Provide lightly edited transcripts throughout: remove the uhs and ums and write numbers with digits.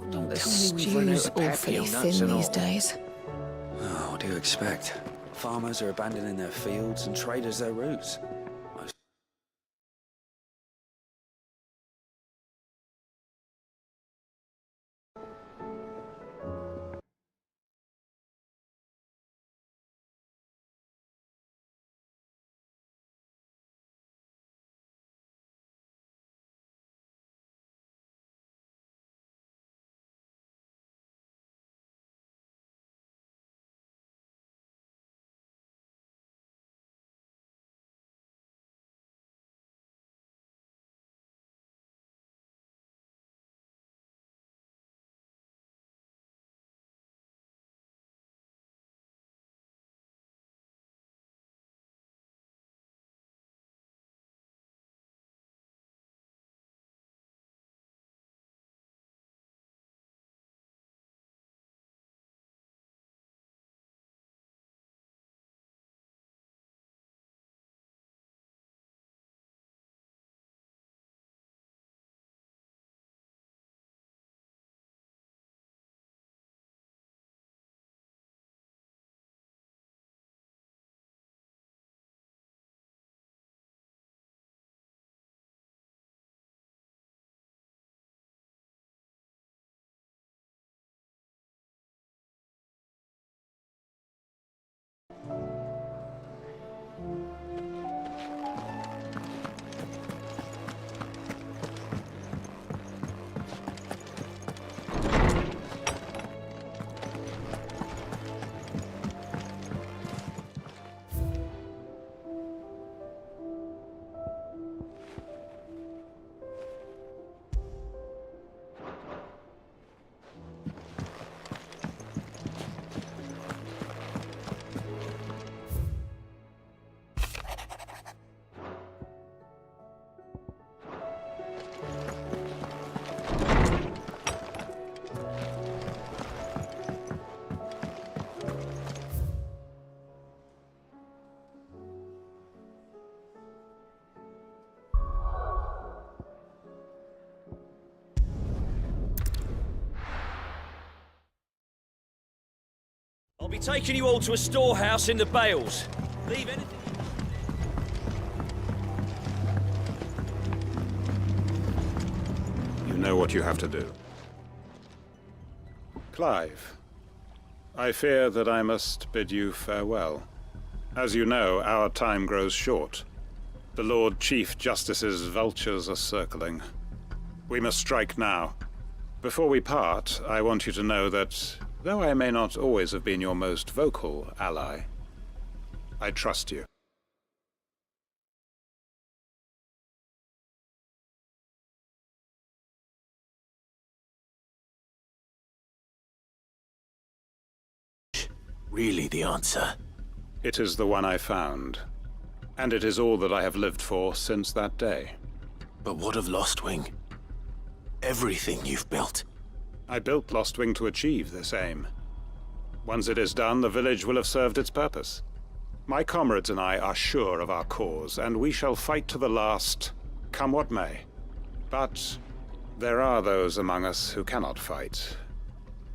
The Stew's awfully thin these days. Oh, what do you expect? Farmers are abandoning their fields and traders their roots. I'll be taking you all to a storehouse in the Bales. Leave anything... You know what you have to do. Clive, I fear that I must bid you farewell. As you know, our time grows short. The Lord Chief Justice's vultures are circling. We must strike now. Before we part, I want you to know that, though I may not always have been your most vocal ally, I trust you. Really the answer? It is the one I found, and it is all that I have lived for since that day. But what of Lostwing? Everything you've built. I built Lostwing to achieve this aim. Once it is done, the village will have served its purpose. My comrades and I are sure of our cause, and we shall fight to the last, come what may. But there are those among us who cannot fight.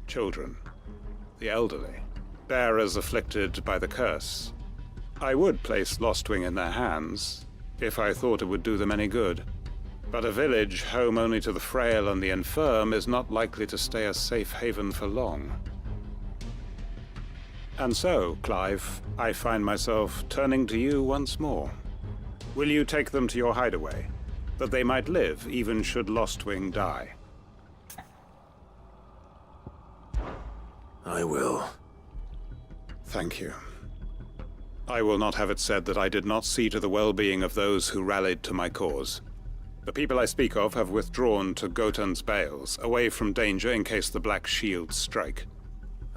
Children, the elderly, bearers afflicted by the curse. I would place Lostwing in their hands, if I thought it would do them any good. But a village home only to the frail and the infirm is not likely to stay a safe haven for long. And so, Clive, I find myself turning to you once more. Will you take them to your hideaway, that they might live even should Lostwing die? I will. Thank you. I will not have it said that I did not see to the well-being of those who rallied to my cause. The people I speak of have withdrawn to Gotan's Bales, away from danger in case the Black Shields strike.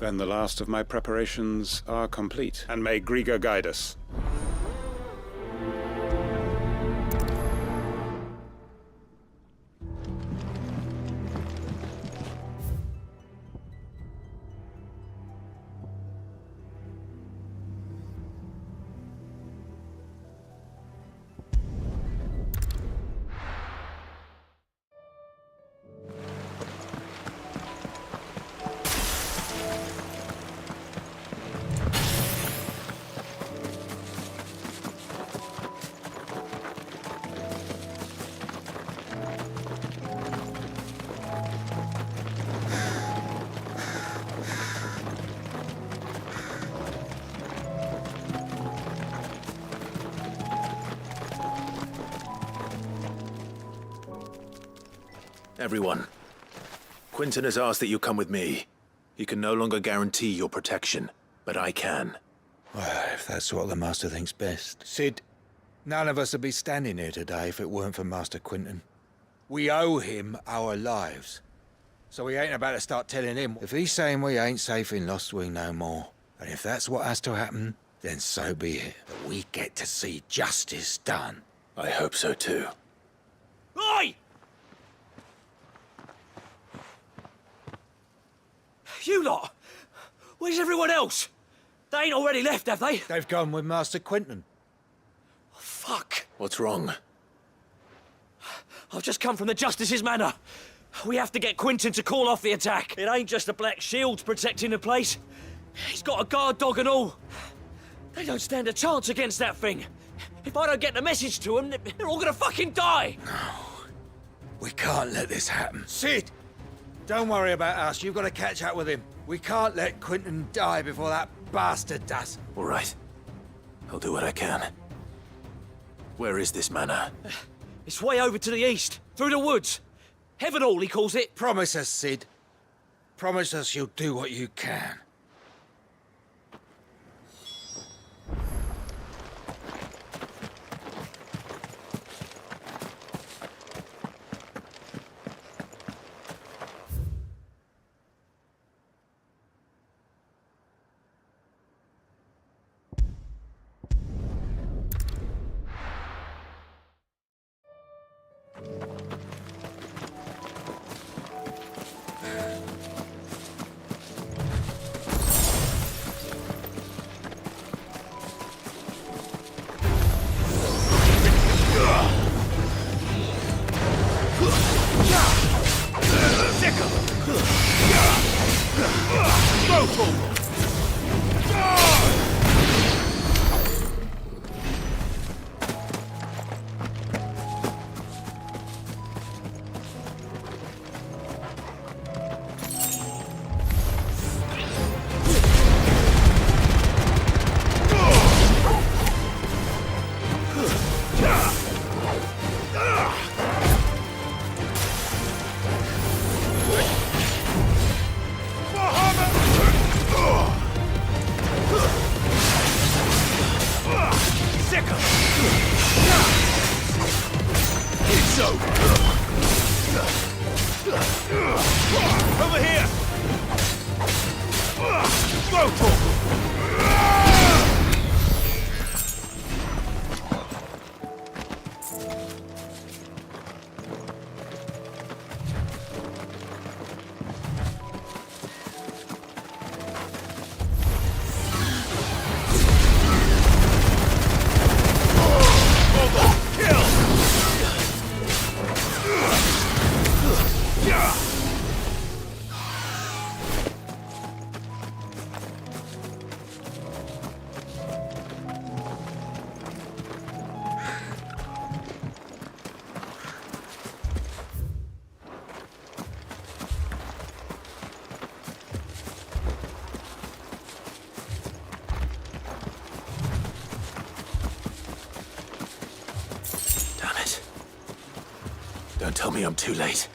Then the last of my preparations are complete, and may Griga guide us. Everyone. Quinton has asked that you come with me. He can no longer guarantee your protection, but I can. Well, if that's what the Master thinks best. Sid, none of us would be standing here today if it weren't for Master Quinton. We owe him our lives. So we ain't about to start telling him. If he's saying we ain't safe in Lost Wing no more, and if that's what has to happen, then so be it. But we get to see justice done. I hope so too. Oi! You lot! Where's everyone else? They ain't already left, have they? They've gone with Master Quinton. Fuck! What's wrong? I've just come from the Justice's manor. We have to get Quinton to call off the attack. It ain't just the Black Shields protecting the place. He's got a guard dog and all. They don't stand a chance against that thing. If I don't get the message to them, they're all gonna fucking die! We can't let this happen. Sid! Don't worry about us. You've got to catch up with him. We can't let Quinton die before that bastard does. All right. I'll do what I can. Where is this manor? It's way over to the east, through the woods. Heaven Hall, he calls it. Promise us, Sid. Promise us you'll do what you can. Over here! Don't tell me I'm too late.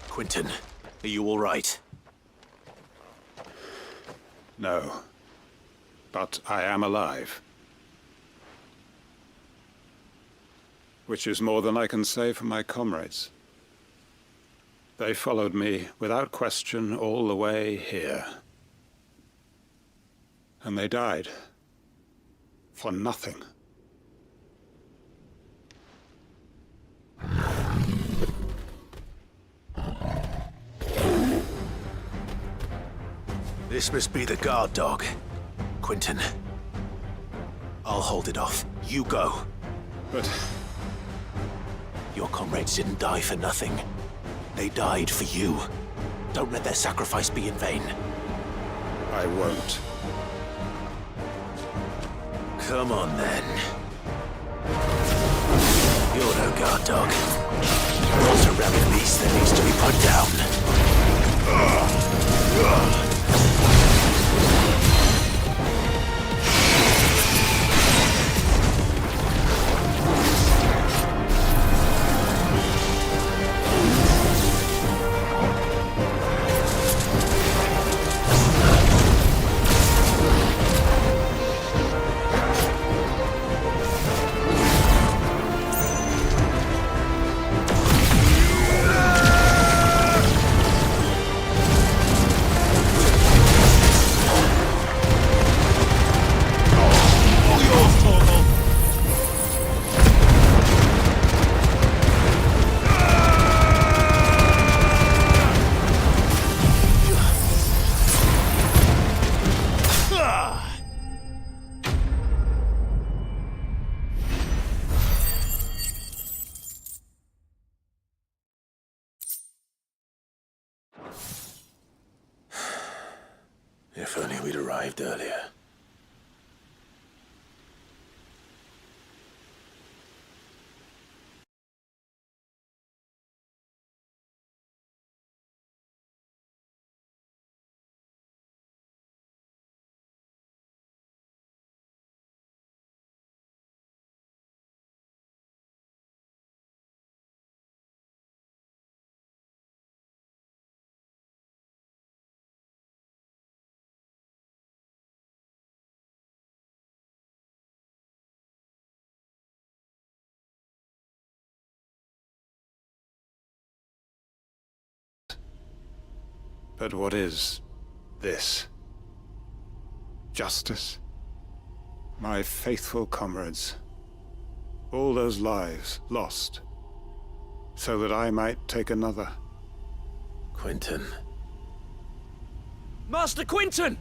Quinton, are you all right? No. But I am alive. Which is more than I can say for my comrades. They followed me without question all the way here. And they died. For nothing. This must be the guard dog. Quinton. I'll hold it off. You go. But your comrades didn't die for nothing. They died for you. Don't let their sacrifice be in vain. I won't. Come on, then. You're no guard dog. You're a rebel. If only we'd arrived earlier. But what is this? Justice? My faithful comrades. All those lives lost, so that I might take another. Quentin. Master Quentin!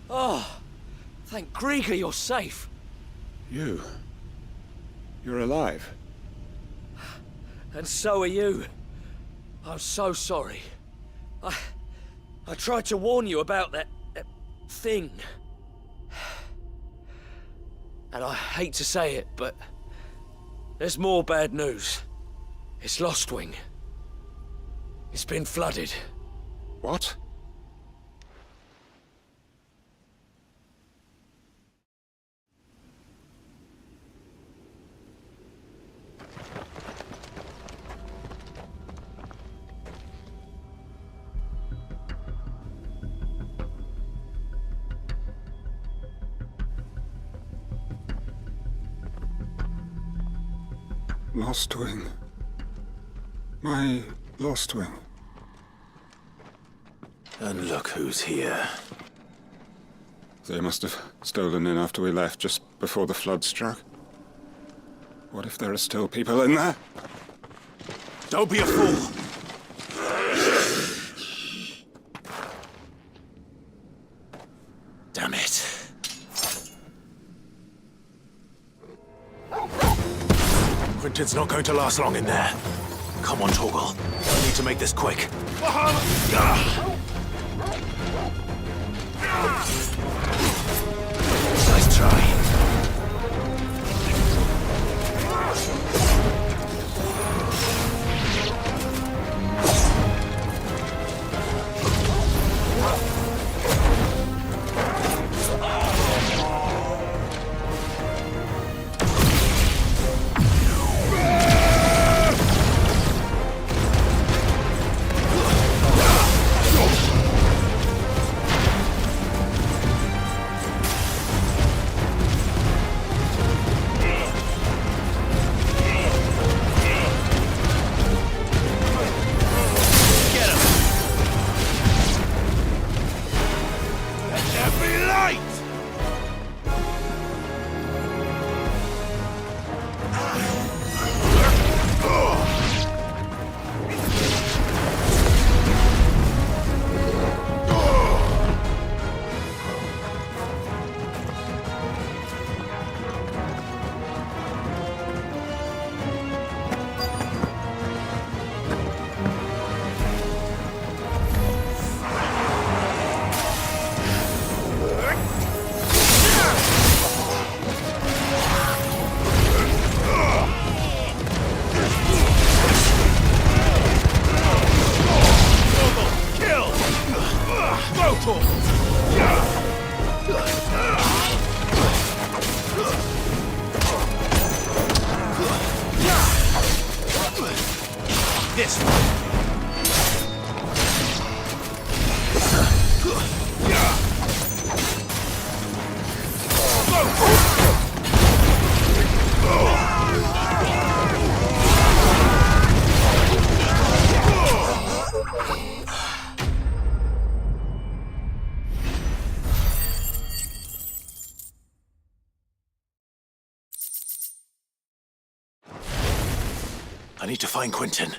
Oh, thank Grieger you're safe. You're alive. And so are you. I'm so sorry. I tried to warn you about that thing. And I hate to say it, but there's more bad news. It's Lostwing. It's been flooded. What? Lostwing. My Lostwing. And look who's here. They must have stolen in after we left, just before the flood struck. What if there are still people in there? Don't be a fool! Damn it. Quentin's not going to last long in there. Come on, Torgal. I need to make this quick. Nice try. This one. I need to find Quentin.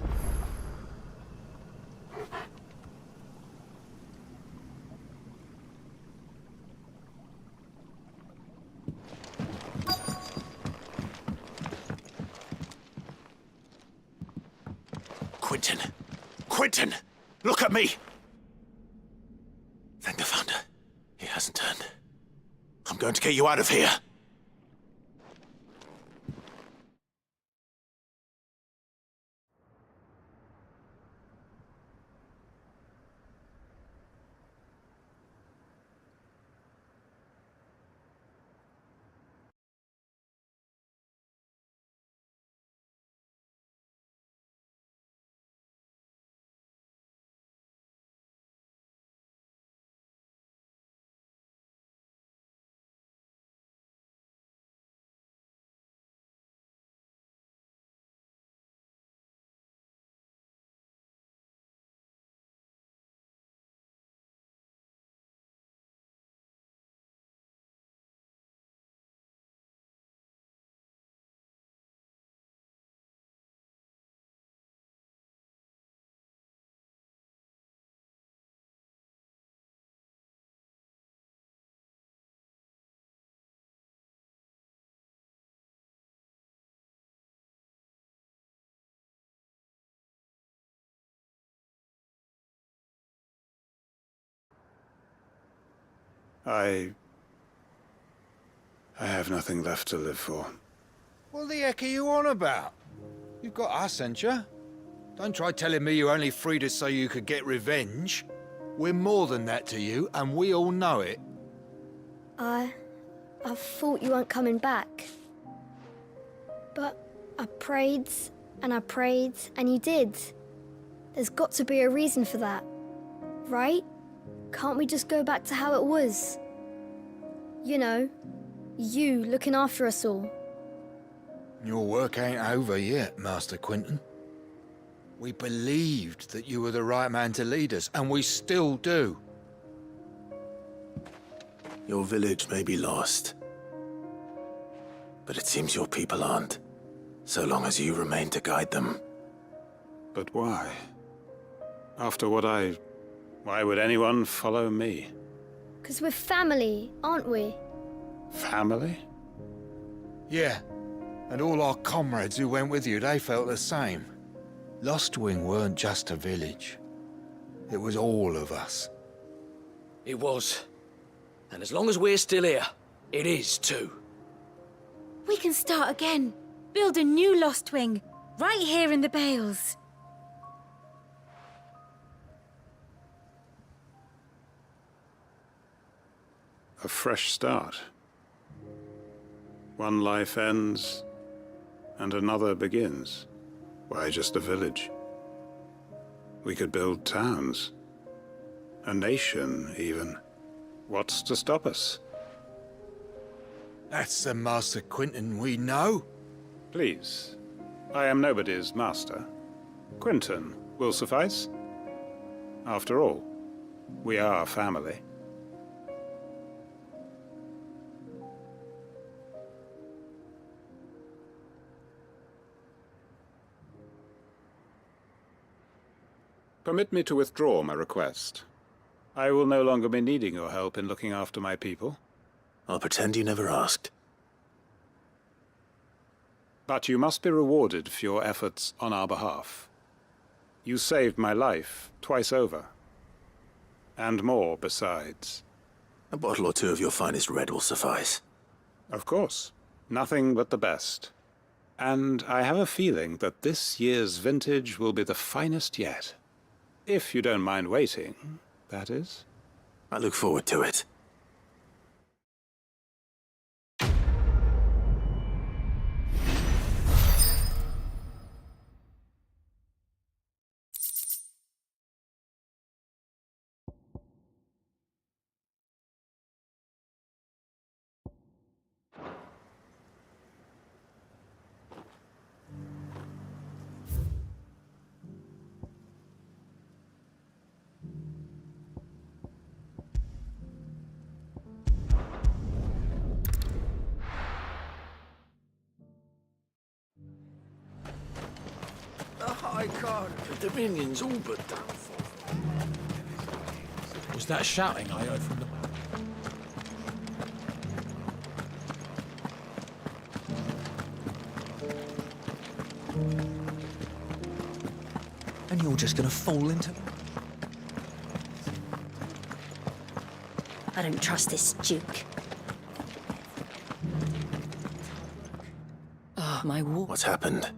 Quentin! Quentin! Look at me! going to get you out of here. I have nothing left to live for. What the heck are you on about? You've got us, ain't you? Don't try telling me you only freed us so you could get revenge. We're more than that to you, and we all know it. I thought you weren't coming back. But I prayed, and you did. There's got to be a reason for that, right? Can't we just go back to how it was? You know, you looking after us all. Your work ain't over yet, Master Quinton. We believed that you were the right man to lead us, and we still do. Your village may be lost, but it seems your people aren't, so long as you remain to guide them. But why? After what why would anyone follow me? 'Cause we're family, aren't we? Family? Yeah, and all our comrades who went with you, they felt the same. Lost Wing weren't just a village. It was all of us. It was. And as long as we're still here, it is too. We can start again. Build a new Lost Wing, right here in the Bales. A fresh start. One life ends, and another begins. Why just a village? We could build towns. A nation, even. What's to stop us? That's the Master Quinton we know. Please. I am nobody's master. Quinton will suffice. After all, we are family. Permit me to withdraw my request. I will no longer be needing your help in looking after my people. I'll pretend you never asked. But you must be rewarded for your efforts on our behalf. You saved my life twice over. And more besides. A bottle or two of your finest red will suffice. Of course. Nothing but the best. And I have a feeling that this year's vintage will be the finest yet. If you don't mind waiting, that is. I look forward to it. The Dominion's all but done for. Was that shouting I heard from the... And you're just gonna fall into... I don't trust this Duke. my ward. What's happened?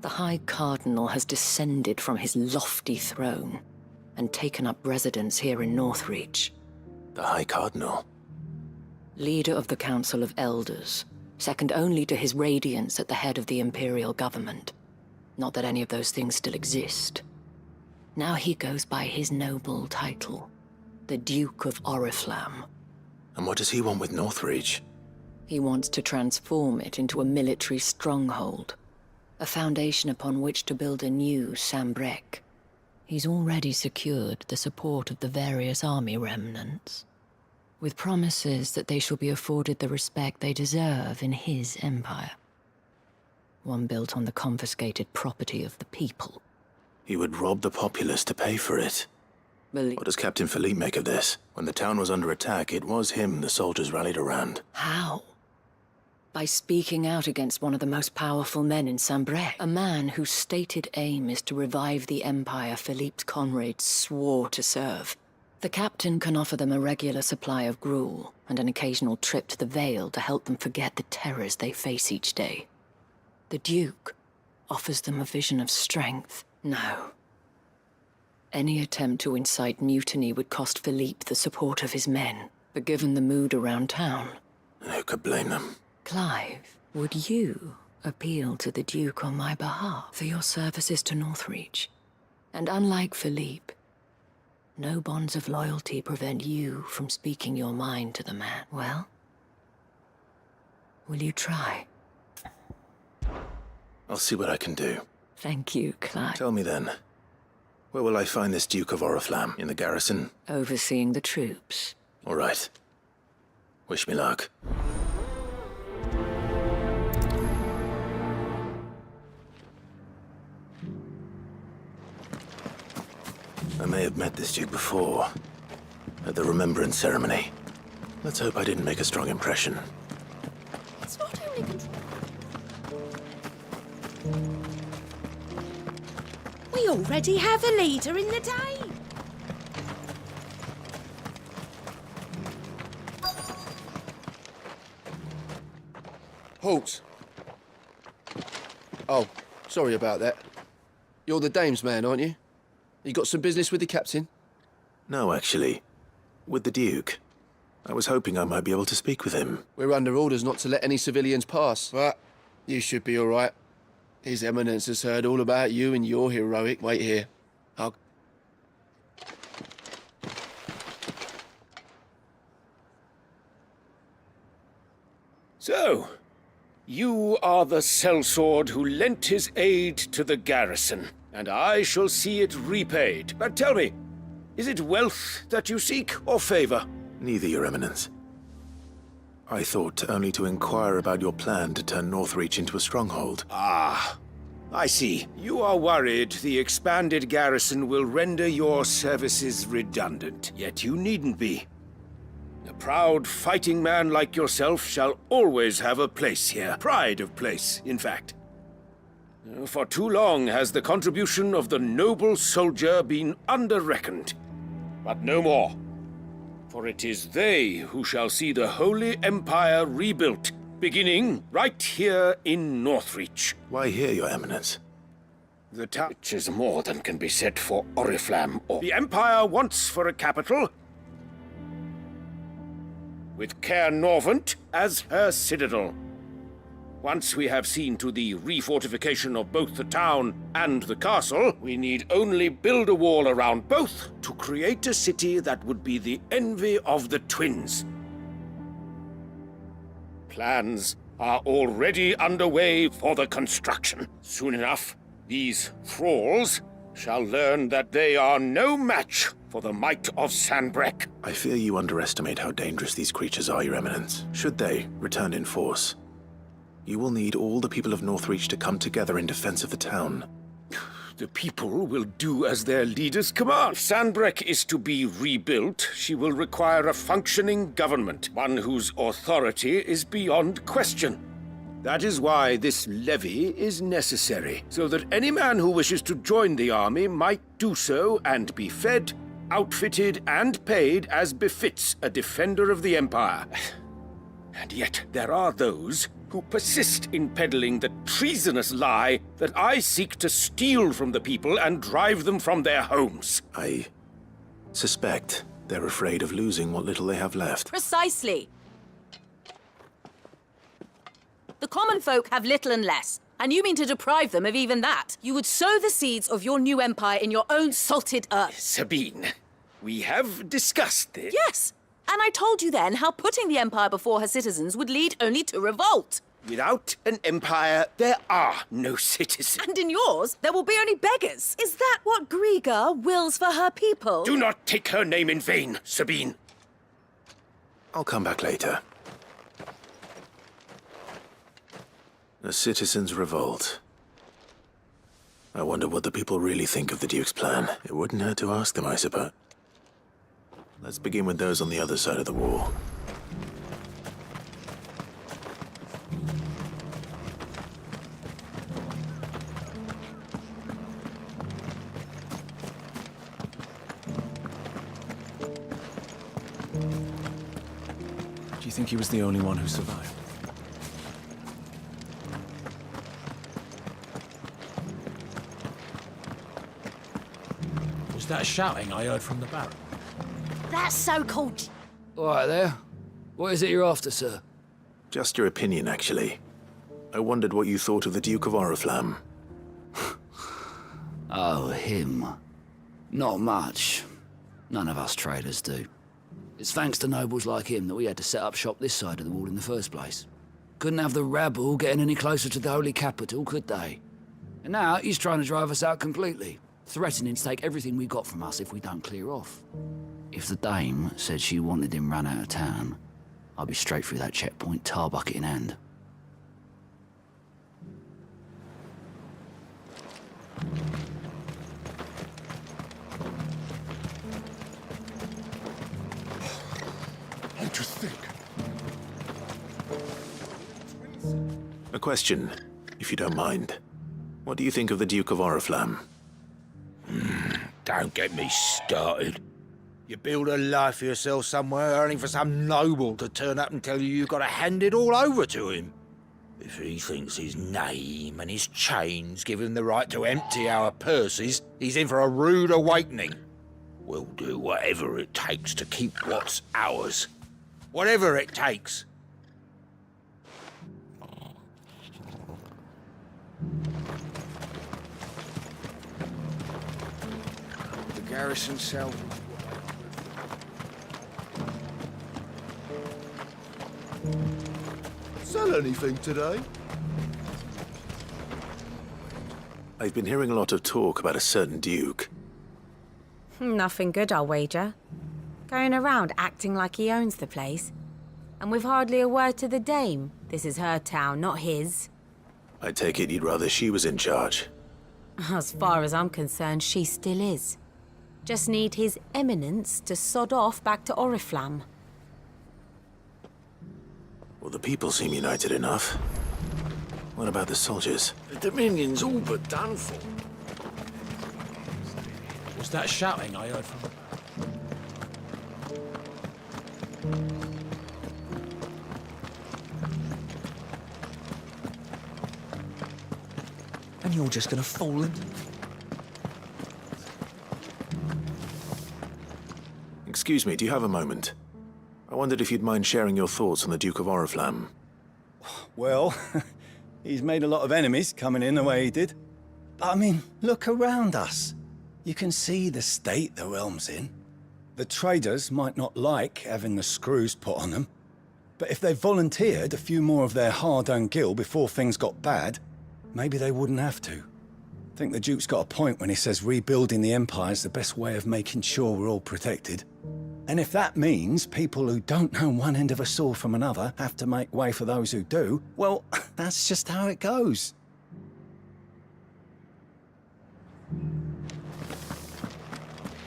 The High Cardinal has descended from his lofty throne and taken up residence here in Northreach. The High Cardinal? Leader of the Council of Elders, second only to his Radiance at the head of the Imperial government. Not that any of those things still exist. Now he goes by his noble title, the Duke of Oriflamme. And what does he want with Northreach? He wants to transform it into a military stronghold, a foundation upon which to build a new Sanbreque. He's already secured the support of the various army remnants, with promises that they shall be afforded the respect they deserve in his empire. One built on the confiscated property of the people. He would rob the populace to pay for it. What does Captain Philippe make of this? When the town was under attack, it was him the soldiers rallied around. How? By speaking out against one of the most powerful men in Sanbreque, a man whose stated aim is to revive the empire Philippe's comrades swore to serve. The captain can offer them a regular supply of gruel and an occasional trip to the Vale to help them forget the terrors they face each day. The Duke offers them a vision of strength. No. Any attempt to incite mutiny would cost Philippe the support of his men, but given the mood around town... Who could blame them? Clive, would you appeal to the Duke on my behalf for your services to Northreach? And unlike Philippe, no bonds of loyalty prevent you from speaking your mind to the man. Well, will you try? I'll see what I can do. Thank you, Clive. Tell me then, where will I find this Duke of Oriflamme? In the garrison? Overseeing the troops. All right. Wish me luck. I may have met this Duke before, at the Remembrance Ceremony. Let's hope I didn't make a strong impression. It's not only control. We already have a leader in the day. Halt! Oh, sorry about that. You're the dame's man, aren't you? You got some business with the captain? No, actually. With the Duke. I was hoping I might be able to speak with him. We're under orders not to let any civilians pass. But you should be all right. His Eminence has heard all about you and your heroic... Wait here. I'll... So, you are the sellsword who lent his aid to the garrison, and I shall see it repaid. But tell me, is it wealth that you seek, or favor? Neither, Your Eminence. I thought only to inquire about your plan to turn Northreach into a stronghold. Ah, I see. You are worried the expanded garrison will render your services redundant. Yet you needn't be. A proud fighting man like yourself shall always have a place here. Pride of place, in fact. For too long has the contribution of the noble soldier been under-reckoned. But no more. For it is they who shall see the Holy Empire rebuilt, beginning right here in Northreach. Why here, Your Eminence? The town, which is more than can be said for Oriflamme, or the Empire wants for a capital, with Caer Norvent as her citadel. Once we have seen to the refortification of both the town and the castle, we need only build a wall around both to create a city that would be the envy of the twins. Plans are already underway for the construction. Soon enough, these thralls shall learn that they are no match for the might of Sanbreque. I fear you underestimate how dangerous these creatures are, Your Eminence. Should they return in force, you will need all the people of Northreach to come together in defense of the town. The people will do as their leaders command. If Sanbreque is to be rebuilt, she will require a functioning government, one whose authority is beyond question. That is why this levy is necessary, so that any man who wishes to join the army might do so and be fed, outfitted, and paid as befits a defender of the Empire. And yet there are those who persist in peddling the treasonous lie that I seek to steal from the people and drive them from their homes. I suspect they're afraid of losing what little they have left. Precisely. The common folk have little and less, and you mean to deprive them of even that. You would sow the seeds of your new empire in your own salted earth. Sabine, we have discussed this. Yes, and I told you then how putting the empire before her citizens would lead only to revolt. Without an empire, there are no citizens. And in yours, there will be only beggars. Is that what Griga wills for her people? Do not take her name in vain, Sabine. I'll come back later. A citizens' revolt. I wonder what the people really think of the Duke's plan. It wouldn't hurt to ask them, I suppose. Let's begin with those on the other side of the wall. Do you think he was the only one who survived? Was that shouting I heard from the barrack? That so-called... All right there. What is it you're after, sir? Just your opinion, actually. I wondered what you thought of the Duke of Oriflamme. Oh, him. Not much. None of us traders do. It's thanks to nobles like him that we had to set up shop this side of the wall in the first place. Couldn't have the rabble getting any closer to the holy capital, could they? And now he's trying to drive us out completely, threatening to take everything we got from us if we don't clear off. If the dame said she wanted him run out of town, I'd be straight through that checkpoint, tar bucket in hand. What do you think? A question, if you don't mind. What do you think of the Duke of Oriflamme? Don't get me started. You build a life for yourself somewhere, only for some noble to turn up and tell you you've got to hand it all over to him. If he thinks his name and his chains give him the right to empty our purses, he's in for a rude awakening. We'll do whatever it takes to keep what's ours. Whatever it takes. The garrison cell. Sell anything today? I've been hearing a lot of talk about a certain Duke. Nothing good, I'll wager. Going around acting like he owns the place. And with hardly a word to the dame. This is her town, not his. I take it you'd rather she was in charge. As far as I'm concerned, she still is. Just need his eminence to sod off back to Oriflamme. Well, the people seem united enough. What about the soldiers? The Dominion's all but done for. Was that shouting I heard from the barrack? And you're just gonna fall in? Excuse me, do you have a moment? I wondered if you'd mind sharing your thoughts on the Duke of Oriflamme. Well, he's made a lot of enemies coming in the way he did. But I mean, look around us. You can see the state the realm's in. The traders might not like having the screws put on them, but if they volunteered a few more of their hard-earned gil before things got bad, maybe they wouldn't have to. I think the Duke's got a point when he says rebuilding the Empire's the best way of making sure we're all protected. And if that means people who don't know one end of a sword from another have to make way for those who do, well, that's just how it goes.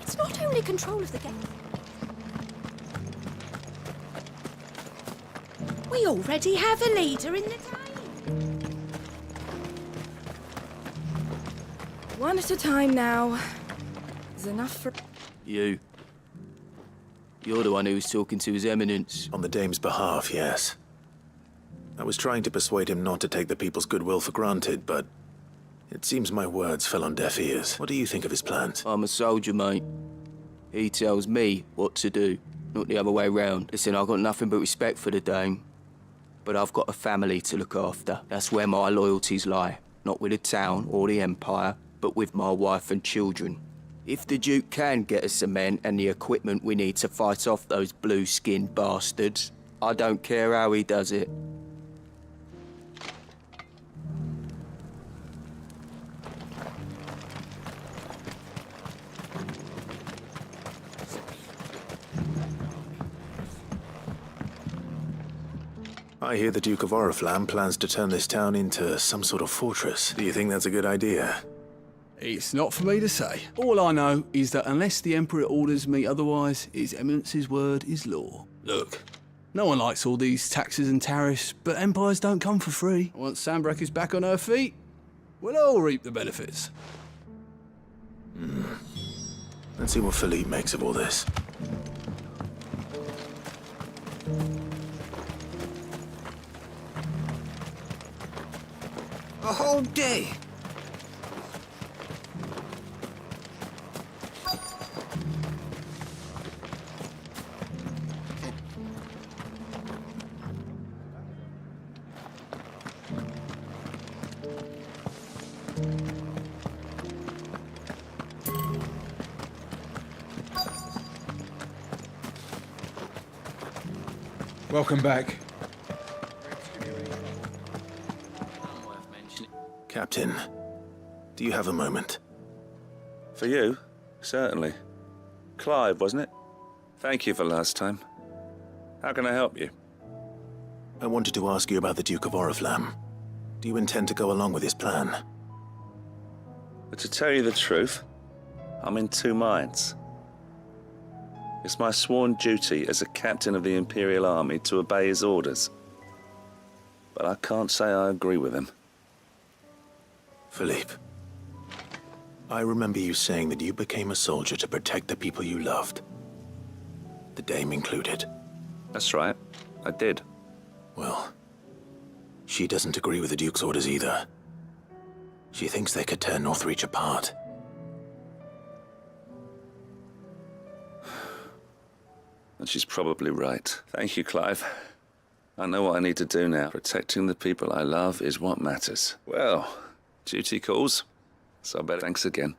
It's not only control of the game. We already have a leader in the town. One at a time now. There's enough for... You. You're the one who was talking to His Eminence. On the dame's behalf, yes. I was trying to persuade him not to take the people's goodwill for granted, but it seems my words fell on deaf ears. What do you think of his plans? I'm a soldier, mate. He tells me what to do, not the other way round. Listen, I've got nothing but respect for the Dame, but I've got a family to look after. That's where my loyalties lie. Not with the town or the Empire, but with my wife and children. If the Duke can get us the men and the equipment we need to fight off those blue-skinned bastards, I don't care how he does it. I hear the Duke of Oriflamme plans to turn this town into some sort of fortress. Do you think that's a good idea? It's not for me to say. All I know is that unless the Emperor orders me otherwise, His Eminence's word is law. Look, no one likes all these taxes and tariffs, but empires don't come for free. Once Sanbreque is back on her feet, we'll all reap the benefits. Let's see what Philippe makes of all this. A whole day. Welcome back. Captain, do you have a moment? For you? Certainly. Clive, wasn't it? Thank you for last time. How can I help you? I wanted to ask you about the Duke of Oriflamme. Do you intend to go along with his plan? But to tell you the truth, I'm in two minds. It's my sworn duty as a captain of the Imperial Army to obey his orders. But I can't say I agree with him. Philippe, I remember you saying that you became a soldier to protect the people you loved. The Dame included. That's right, I did. Well, she doesn't agree with the Duke's orders either. She thinks they could tear Northreach apart. And she's probably right. Thank you, Clive. I know what I need to do now. Protecting the people I love is what matters. Well, duty calls, so I better thanks again.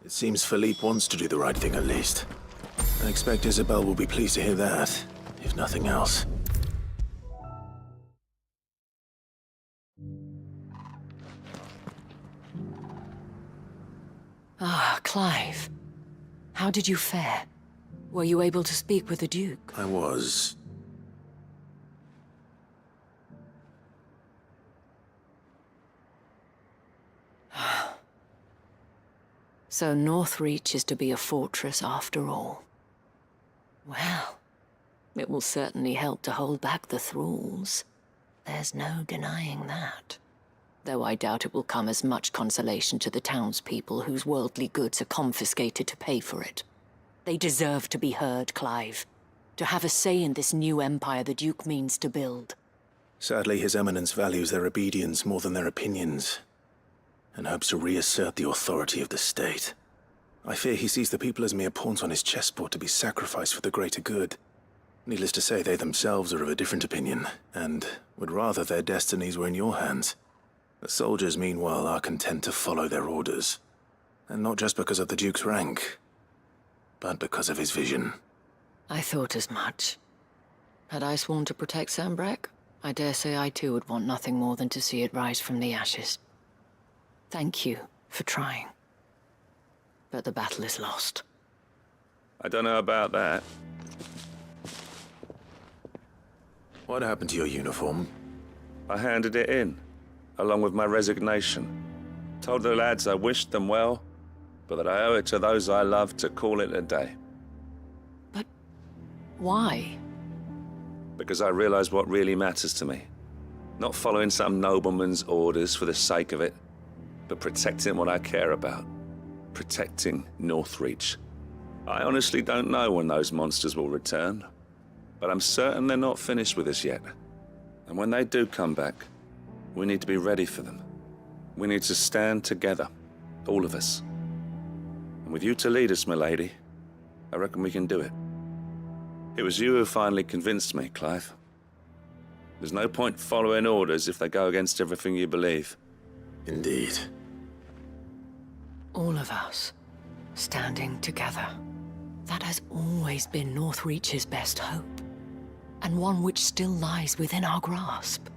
It seems Philippe wants to do the right thing at least. I expect Isabel will be pleased to hear that, if nothing else. Ah, Clive. How did you fare? Were you able to speak with the Duke? I was. So Northreach is to be a fortress after all. Well, it will certainly help to hold back the thralls. There's no denying that. Though I doubt it will come as much consolation to the townspeople whose worldly goods are confiscated to pay for it. They deserve to be heard, Clive. To have a say in this new empire the Duke means to build. Sadly, His Eminence values their obedience more than their opinions, and hopes to reassert the authority of the state. I fear he sees the people as mere pawns on his chessboard to be sacrificed for the greater good. Needless to say, they themselves are of a different opinion, and would rather their destinies were in your hands. The soldiers, meanwhile, are content to follow their orders. And not just because of the Duke's rank, but because of his vision. I thought as much. Had I sworn to protect Sanbreque, I dare say I too would want nothing more than to see it rise from the ashes. Thank you for trying. But the battle is lost. I don't know about that. What happened to your uniform? I handed it in, along with my resignation. Told the lads I wished them well, but that I owe it to those I love to call it a day. But why? Because I realize what really matters to me. Not following some nobleman's orders for the sake of it, but protecting what I care about. protecting Northreach. I honestly don't know when those monsters will return, but I'm certain they're not finished with us yet. And when they do come back, we need to be ready for them. We need to stand together, all of us. And with you to lead us, milady, I reckon we can do it. It was you who finally convinced me, Clive. There's no point following orders if they go against everything you believe. Indeed. All of us, standing together. That has always been Northreach's best hope, and one which still lies within our grasp.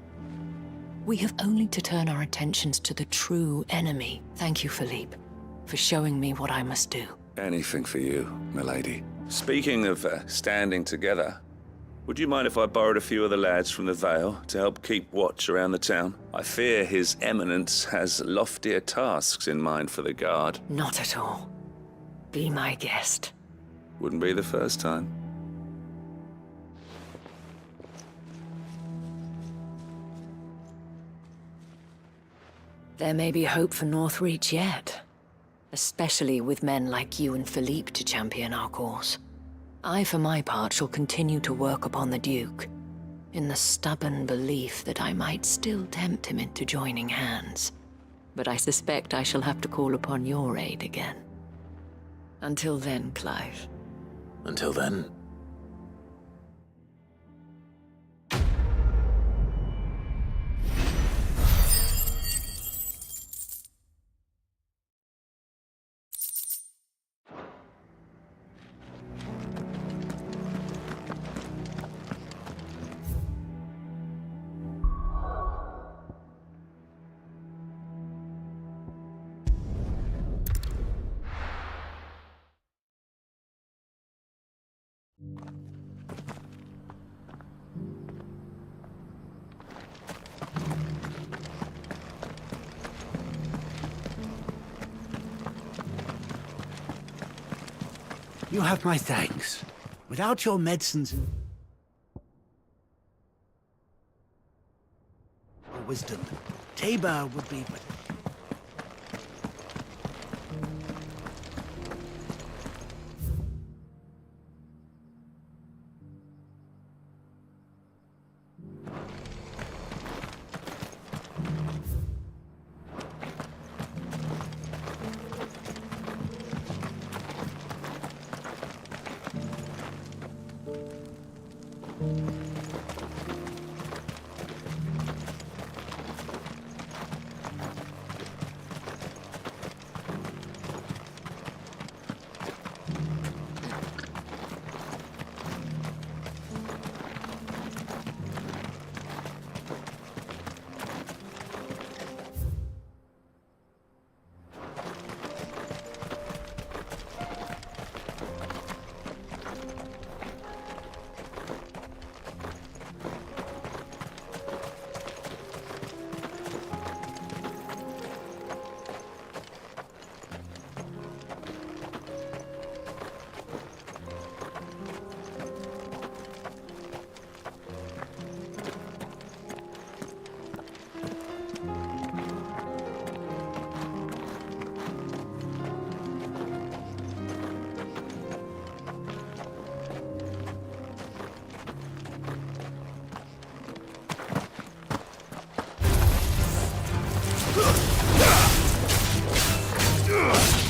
We have only to turn our attentions to the true enemy. Thank you, Philippe, for showing me what I must do. Anything for you, milady. Speaking of standing together, would you mind if I borrowed a few of the lads from the Vale to help keep watch around the town? I fear His Eminence has loftier tasks in mind for the guard. Not at all. Be my guest. Wouldn't be the first time. There may be hope for Northreach yet, especially with men like you and Philippe to champion our cause. I, for my part, shall continue to work upon the Duke, in the stubborn belief that I might still tempt him into joining hands. But I suspect I shall have to call upon your aid again. Until then, Clive. Until then. You have my thanks. Without your medicines and wisdom, Tabor would be but...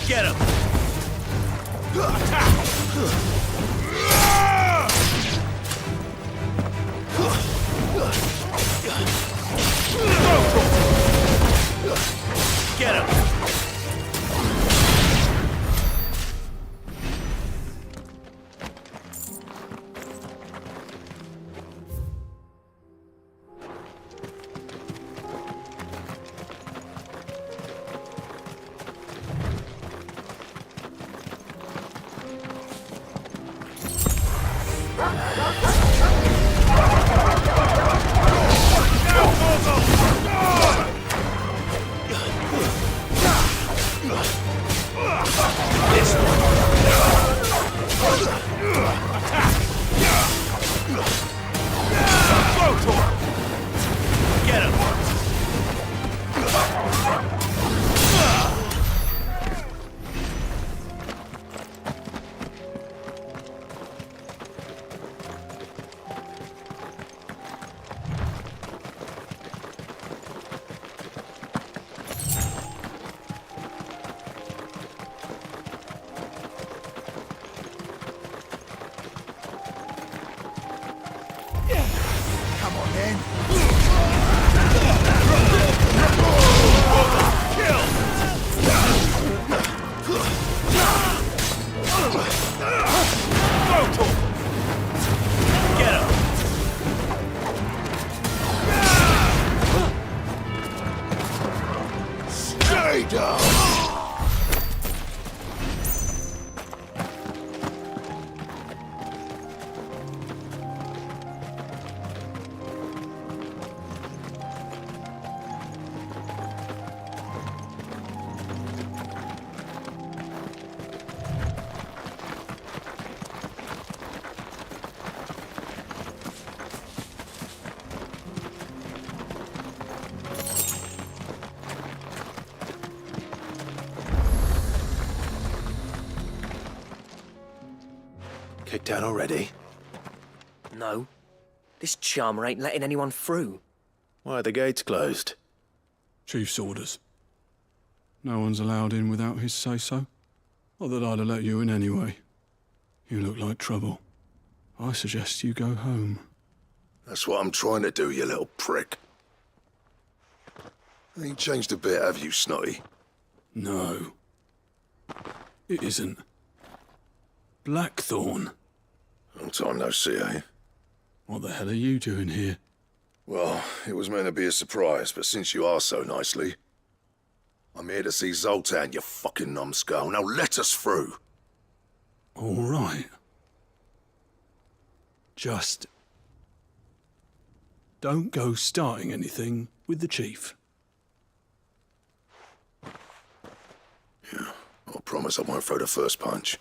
Get him! Get him! Stay down! Kicked out already? No. This charmer ain't letting anyone through. Why are the gates closed? Chief's orders. No one's allowed in without his say-so. Not that I'd have let you in anyway. You look like trouble. I suggest you go home. That's what I'm trying to do, you little prick. Ain't changed a bit, have you, Snotty? No. It isn't. Blackthorn. Long time no see, eh? What the hell are you doing here? Well, it was meant to be a surprise, but since you are so nicely, I'm here to see Zoltan, you fucking numbskull. Now let us through. All right. Just don't go starting anything with the chief. Yeah, I promise I won't throw the first punch.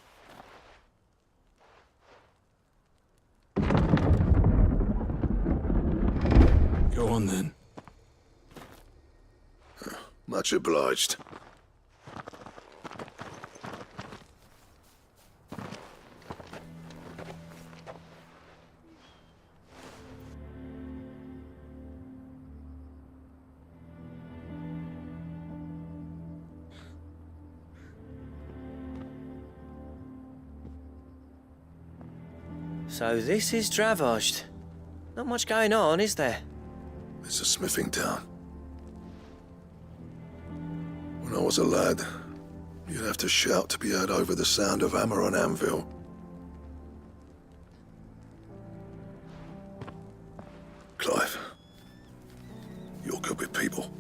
Go on then. Much obliged. So this is Dravosht. Not much going on, is there? It's a smithing town. When I was a lad, you'd have to shout to be heard over the sound of hammer on anvil. Clive, you're good with people.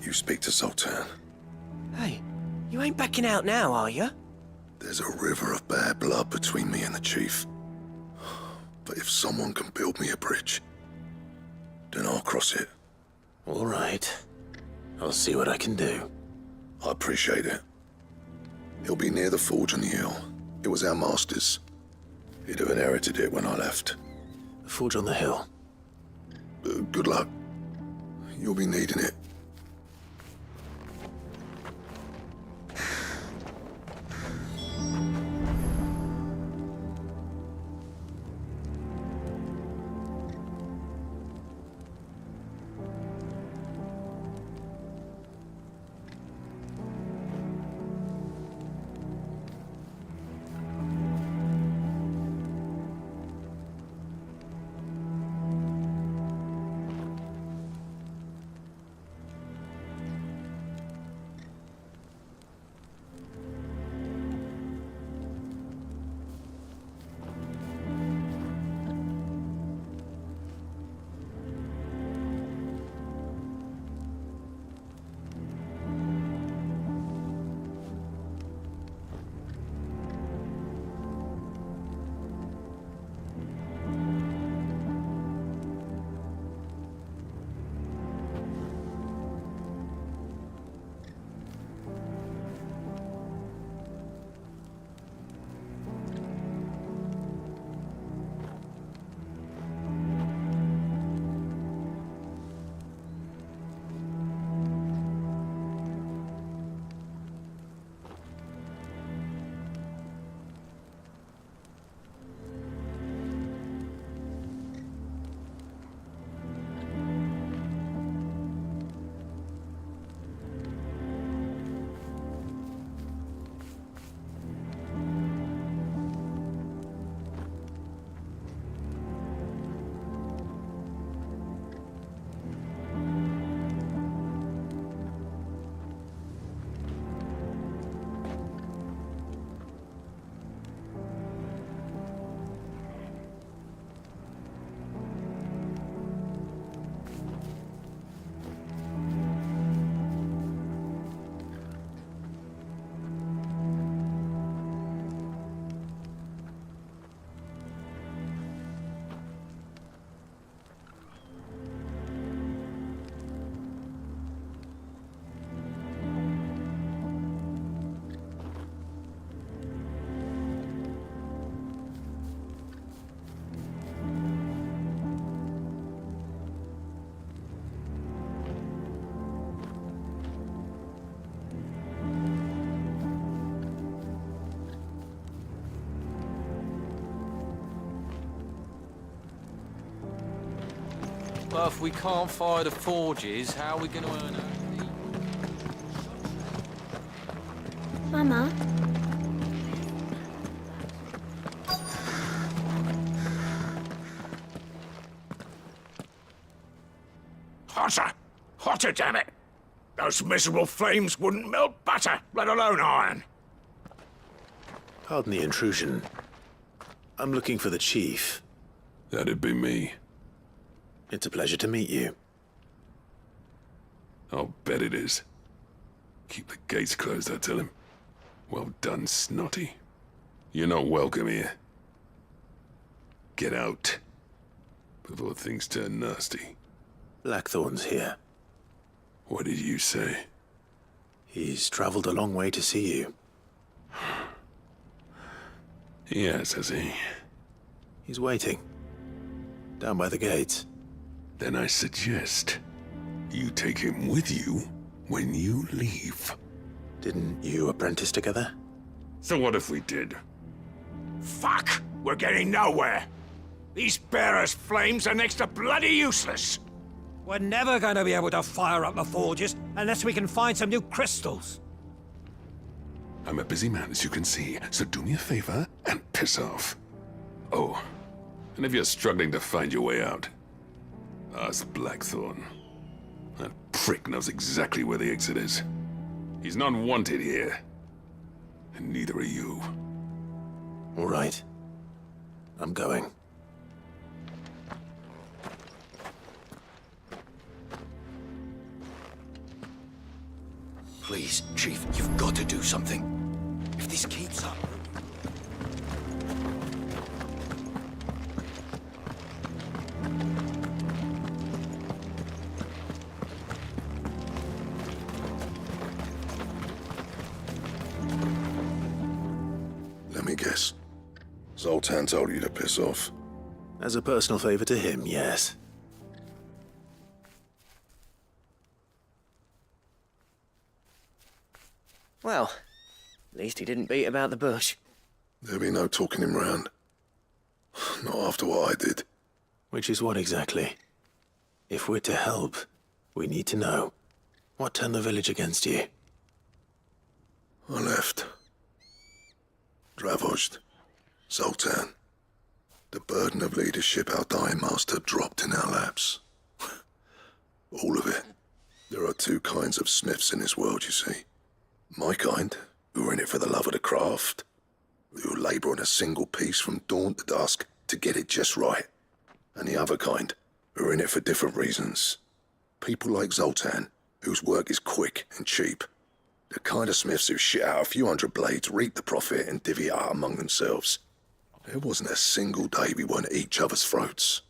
You speak to Zoltan. Hey, you ain't backing out now, are you? There's a river of bad blood between me and the chief. But if someone can build me a bridge, then I'll cross it. All right. I'll see what I can do. I appreciate it. He'll be near the forge on the hill. It was our master's. He'd have inherited it when I left. The forge on the hill? Good luck. You'll be needing it. But if we can't fire the forges, how are we going to earn our keep? Mama? Hotter! Hotter, damn it! Those miserable flames wouldn't melt butter, let alone iron. Pardon the intrusion. I'm looking for the chief. That'd be me. It's a pleasure to meet you. I'll bet it is. Keep the gates closed, I tell him. Well done, Snotty. You're not welcome here. Get out. Before things turn nasty. Blackthorn's here. What did you say? He's traveled a long way to see you. Yes, has he? He's waiting. Down by the gates. Then I suggest you take him with you when you leave. Didn't you apprentice together? So what if we did? Fuck! We're getting nowhere. These bearers' flames are next to bloody useless. We're never going to be able to fire up the forges unless we can find some new crystals. I'm a busy man, as you can see, so do me a favor and piss off. Oh, and if you're struggling to find your way out, ask Blackthorn. That prick knows exactly where the exit is. He's not wanted here, and neither are you. All right. I'm going. Please, Chief, you've got to do something. If this keeps up... Let me guess. Zoltan told you to piss off. As a personal favor to him, yes. Well, at least he didn't beat about the bush. There'll be no talking him round. Not after what I did. Which is what exactly? If we're to help, we need to know. What turned the village against you? I left. Dravozd. Zoltan. The burden of leadership our dying master dropped in our laps. All of it. There are two kinds of smiths in this world, you see. My kind, who are in it for the love of the craft, who labour on a single piece from dawn to dusk to get it just right. And the other kind, who are in it for different reasons. People like Zoltan, whose work is quick and cheap. The kind of smiths who shit out a few hundred blades, reap the profit, and divvy it out among themselves. There wasn't a single day we weren't at each other's throats.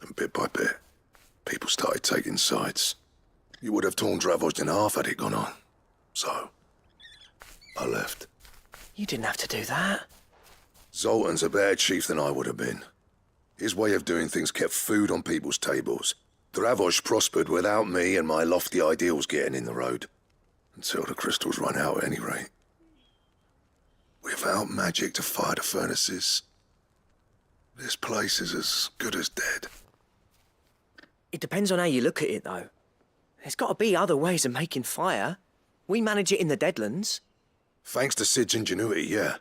And bit by bit, people started taking sides. You would have torn Dravozd in half had it gone on. So, I left. You didn't have to do that. Zoltan's a better chief than I would have been. His way of doing things kept food on people's tables. Dravozd prospered without me and my lofty ideals getting in the road. Until the crystals run out at any rate. Without magic to fire the furnaces, this place is as good as dead. It depends on how you look at it, though. There's got to be other ways of making fire. We manage it in the Deadlands. Thanks to Sid's ingenuity, yeah.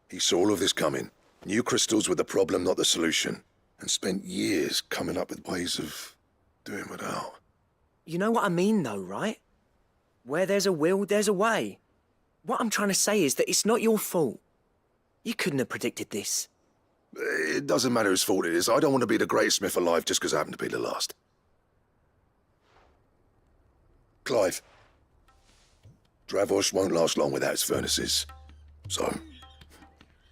He saw all of this coming. Knew crystals were the problem, not the solution. And spent years coming up with ways of doing without. You know what I mean, though, right? Where there's a will, there's a way. What I'm trying to say is that it's not your fault. You couldn't have predicted this. It doesn't matter whose fault it is. I don't want to be the greatest smith alive just because I happen to be the last. Clive. Dravozd won't last long without its furnaces. So,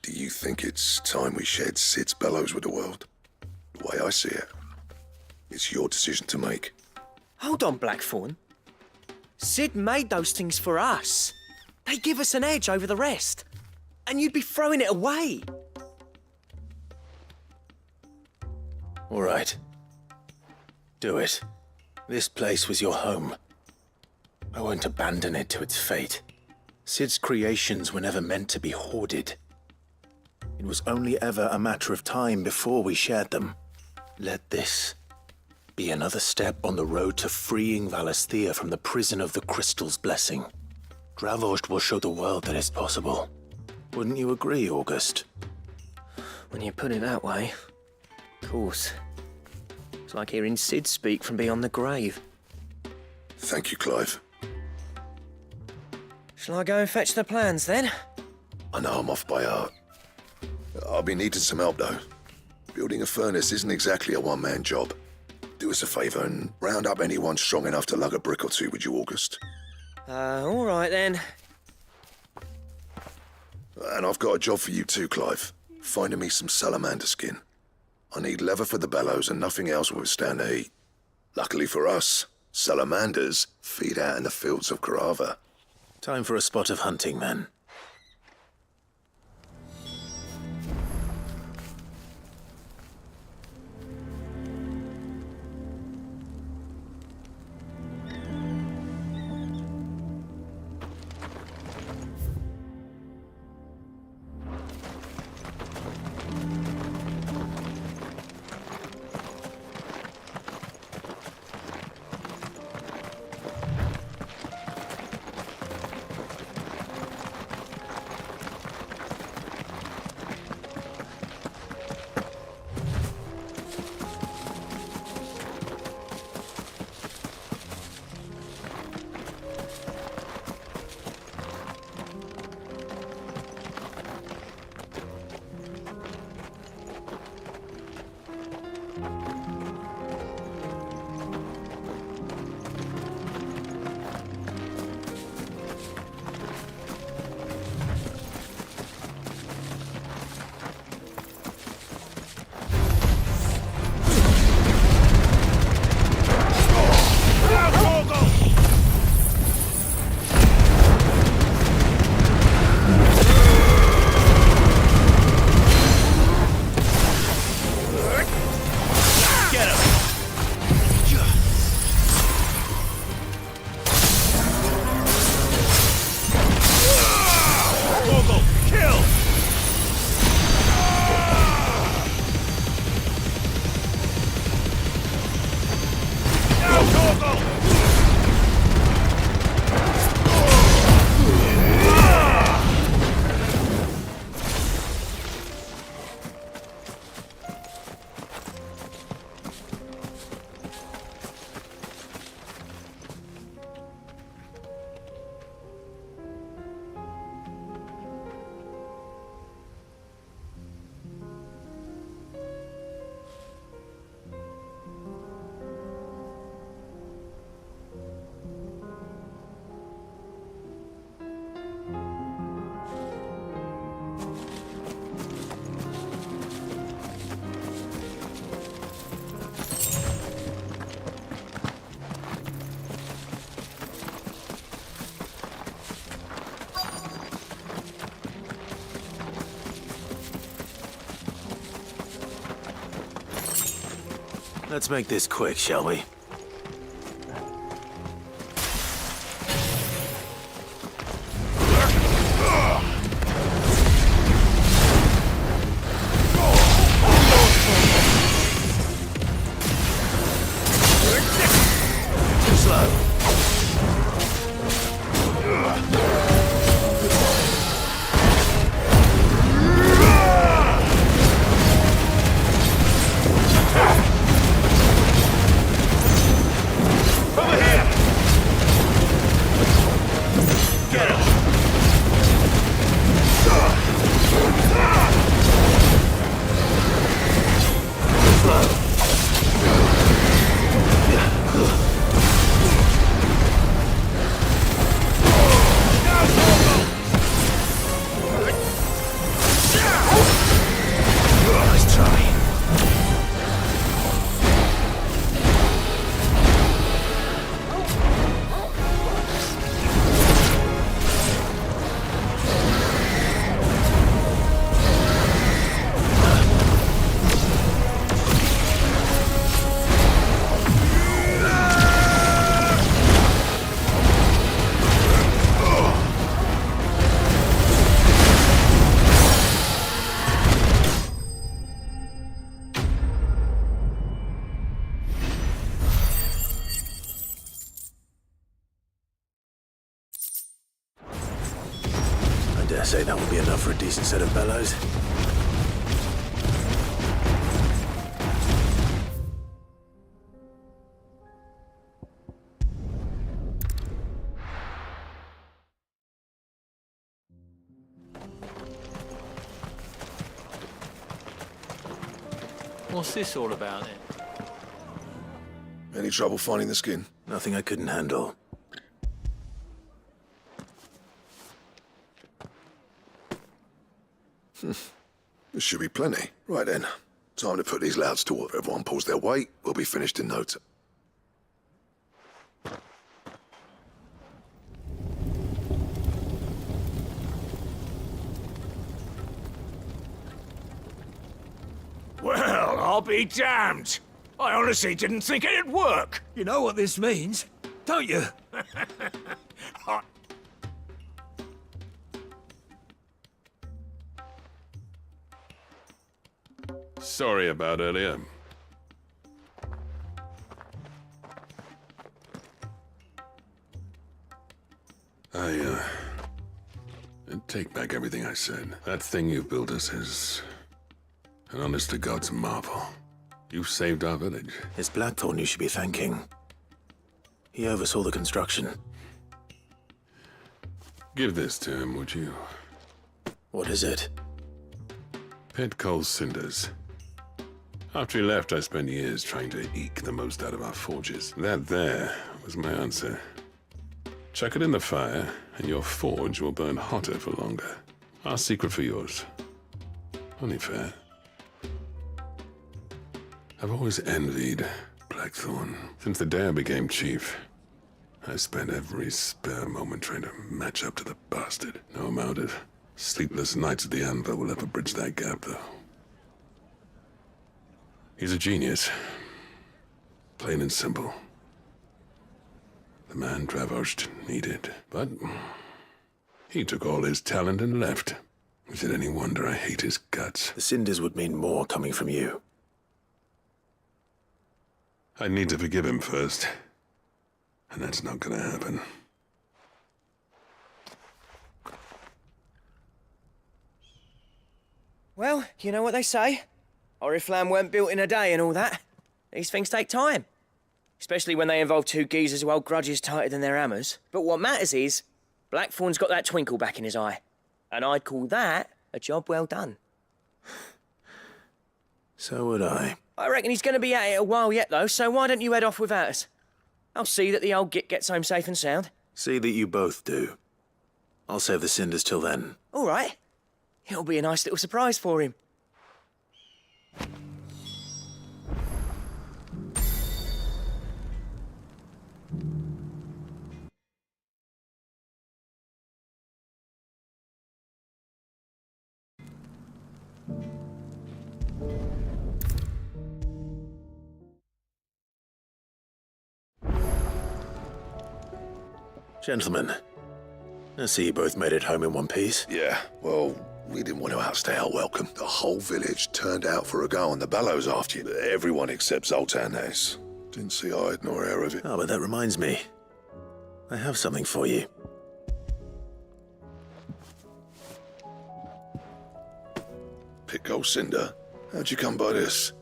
do you think it's time we shared Sid's bellows with the world? The way I see it, it's your decision to make. Hold on, Blackthorn. Sid made those things for us. They give us an edge over the rest. And you'd be throwing it away. All right. Do it. This place was your home. I won't abandon it to its fate. Sid's creations were never meant to be hoarded. It was only ever a matter of time before we shared them. Let this be another step on the road to freeing Valisthea from the prison of the Crystal's blessing. Dravost will show the world that it's possible. Wouldn't you agree, August? When you put it that way, of course. It's like hearing Sid speak from beyond the grave. Thank you, Clive. Shall I go and fetch the plans, then? I know I'm off by heart. I'll be needing some help, though. Building a furnace isn't exactly a one-man job. Do us a favour and round up anyone strong enough to lug a brick or two, would you, August? All right, then. And I've got a job for you too, Clive. Finding me some salamander skin. I need leather for the bellows and nothing else will withstand the heat. Luckily for us, salamanders feed out in the fields of Carava. Time for a spot of hunting, then. Let's make this quick, shall we? Too slow. say that would be enough for a decent set of bellows. What's this all about then? Any trouble finding the skin? Nothing I couldn't handle. There should be plenty. Right then. Time to put these louds to work. Everyone pulls their weight. We'll be finished in no time. Well, I'll be damned. I honestly didn't think it'd work. You know what this means, don't you? Sorry about earlier. I take back everything I said. That thing you built us is an honest-to-God's marvel. You saved our village. It's Blackthorn you should be thanking. He oversaw the construction. Give this to him, would you? What is it? Pit coal cinders. After he left, I spent years trying to eke the most out of our forges. That there was my answer. Chuck it in the fire, and your forge will burn hotter for longer. Our secret for yours. Only fair. I've always envied Blackthorn. Since the day I became chief, I spent every spare moment trying to match up to the bastard. No amount of sleepless nights at the anvil will ever bridge that gap, though. He's a genius. Plain and simple. The man Dravost needed. But he took all his talent and left. Is it any wonder I hate his guts? The cinders would mean more coming from you. I need to forgive him first. And that's not gonna happen. Well, you know what they say. Oriflamme weren't built in a day and all that. These things take time. Especially when they involve two geezers who hold grudges tighter than their hammers. But what matters is, Blackthorn's got that twinkle back in his eye. And I'd call that a job well done. So would I. I reckon he's going to be at it a while yet, though, so why don't you head off without us? I'll see that the old git gets home safe and sound. See that you both do. I'll save the cinders till then. All right. It'll be a nice little surprise for him. Gentlemen, I see you both made it home in one piece. Yeah, well, we didn't want to outstay our welcome. The whole village turned out for a go on the bellows after you. Everyone except Zoltan, that is. Didn't see hide nor hair of it. Oh, but that reminds me. I have something for you. Pit gold cinder? How'd you come by this?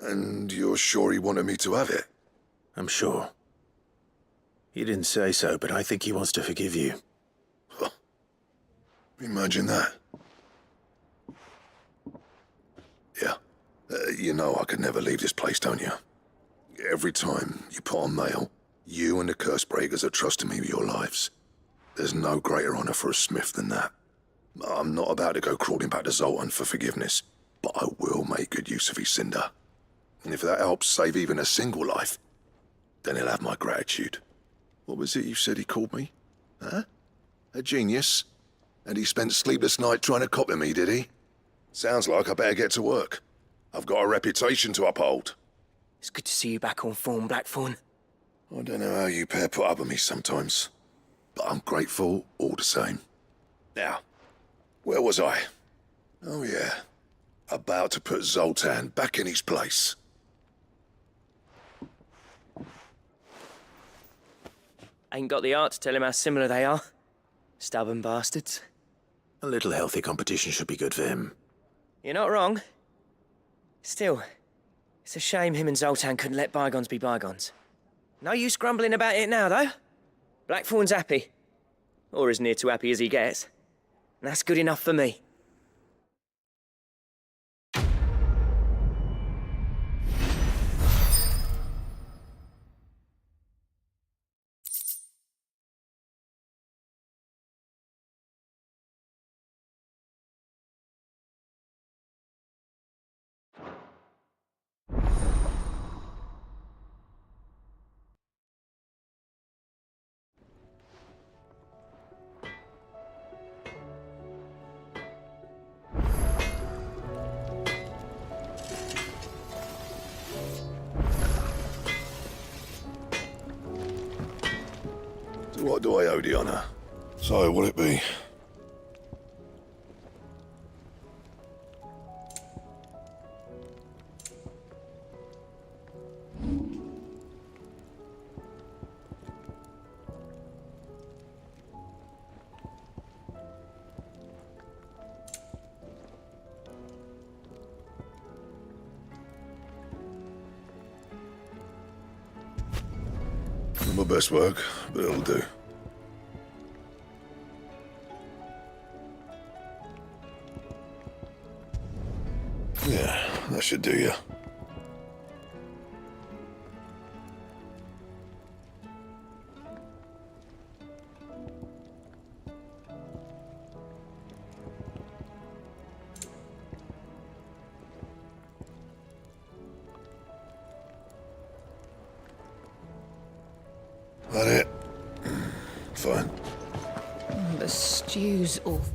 And you're sure he wanted me to have it? I'm sure. He didn't say so, but I think he wants to forgive you. Huh. Imagine that. Yeah. You know I could never leave this place, don't you? Every time you put on mail, you and the curse breakers are trusting me with your lives. There's no greater honor for a smith than that. I'm not about to go crawling back to Zoltan for forgiveness, but I will make good use of his cinder. And if that helps save even a single life, then he'll have my gratitude. What was it you said he called me? Huh? A genius? And he spent sleepless nights trying to copy me, did he? Sounds like I better get to work. I've got a reputation to uphold. It's good to see you back on form, Blackthorn. I don't know how you pair put up with me sometimes, but I'm grateful all the same. Now, where was I? Oh yeah, about to put Zoltan back in his place. Ain't got the art to tell him how similar they are. Stubborn bastards. A little healthy competition should be good for him. You're not wrong. Still, it's a shame him and Zoltan couldn't let bygones be bygones. No use grumbling about it now, though. Blackthorn's happy. Or as near to happy as he gets. And that's good enough for me. So what do I owe the honour? So, will it be? Not my best work, but it'll do. Yeah, that should do you. That it? Fine. The stew's awfully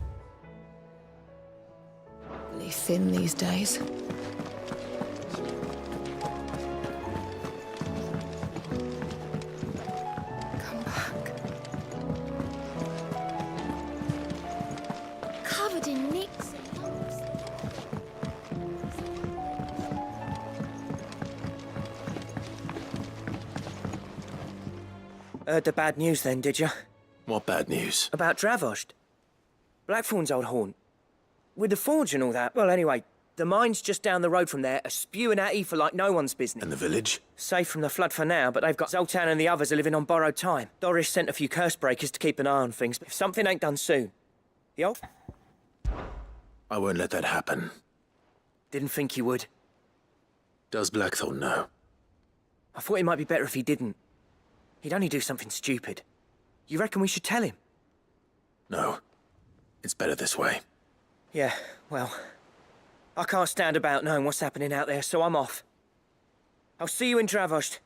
thin these days. Come back. Covered in nicks and lumps. Heard the bad news then, did you? What bad news? About Dravost. Blackthorn's old haunt. With the forge and all that. Well, anyway, the mine's just down the road from there are spewing out ether like no one's business. And the village? Safe from the flood for now, but they've got Zoltan and the others are living on borrowed time. Doris sent a few curse breakers to keep an eye on things, but if something ain't done soon... The old... I won't let that happen. Didn't think you would. Does Blackthorn know? I thought it might be better if he didn't. He'd only do something stupid. You reckon we should tell him? No. It's better this way. Yeah, well... I can't stand about knowing what's happening out there, so I'm off. I'll see you in Dravost.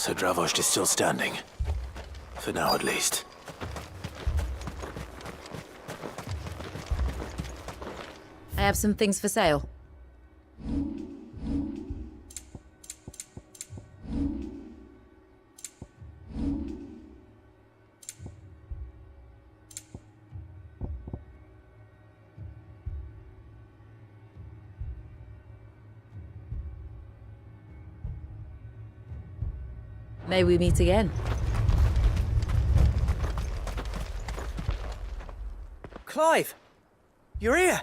So Dravost is still standing. For now, at least. I have some things for sale. May we meet again. Clive! You're here!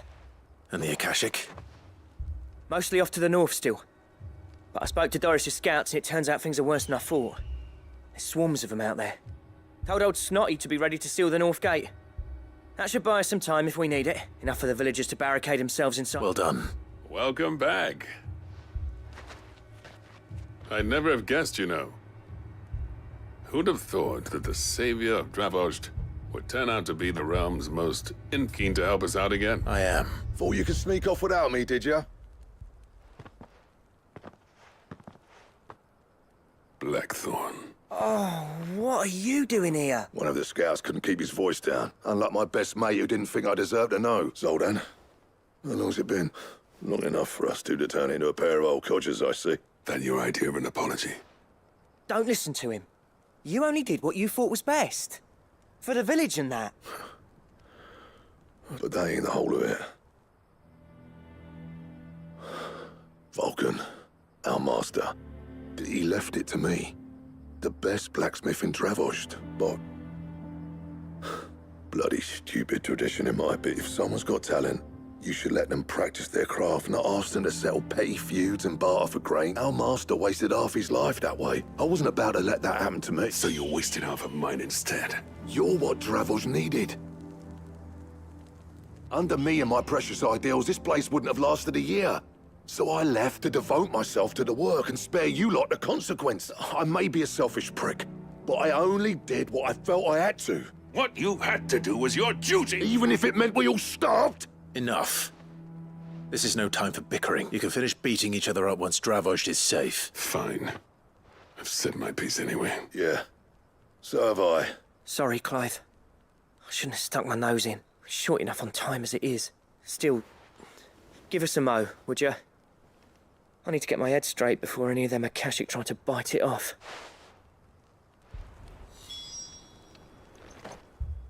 And the Akashic? Mostly off to the north still. But I spoke to Doris's scouts and it turns out things are worse than I thought. There's swarms of them out there. Told old Snotty to be ready to seal the north gate. That should buy us some time if we need it. Enough for the villagers to barricade themselves inside. Well done. Welcome back. I'd never have guessed, you know. Who'd have thought that the savior of Dravost would turn out to be the realm's most keen to help us out again? I am. Thought you could sneak off without me, did ya? Blackthorn. Oh, what are you doing here? One of the scouts couldn't keep his voice down, unlike my best mate who didn't think I deserved to know. Zoltan, how long's it been? Long enough for us two to turn into a pair of old codgers, I see. That your idea of an apology? Don't listen to him. You only did what you thought was best. For the village and that. But that ain't the whole of it. Vulcan, our master, he left it to me. The best blacksmith in Dravost, but... Bloody stupid tradition it might be. If someone's got talent, you should let them practice their craft, not ask them to settle petty feuds and barter for grain. Our master wasted half his life that way. I wasn't about to let that happen to me. So you wasted half of mine instead. You're what Dravost needed. Under me and my precious ideals, this place wouldn't have lasted a year. So I left to devote myself to the work and spare you lot the consequence. I may be a selfish prick, but I only did what I felt I had to. What you had to do was your duty! Even if it meant we all starved? Enough. This is no time for bickering. You can finish beating each other up once Dravost is safe. Fine. I've said my piece anyway. Yeah. So have I. Sorry, Clive. I shouldn't have stuck my nose in. We're short enough on time as it is. Still, give us a mo, would you? I need to get my head straight before any of them Akashic try to bite it off.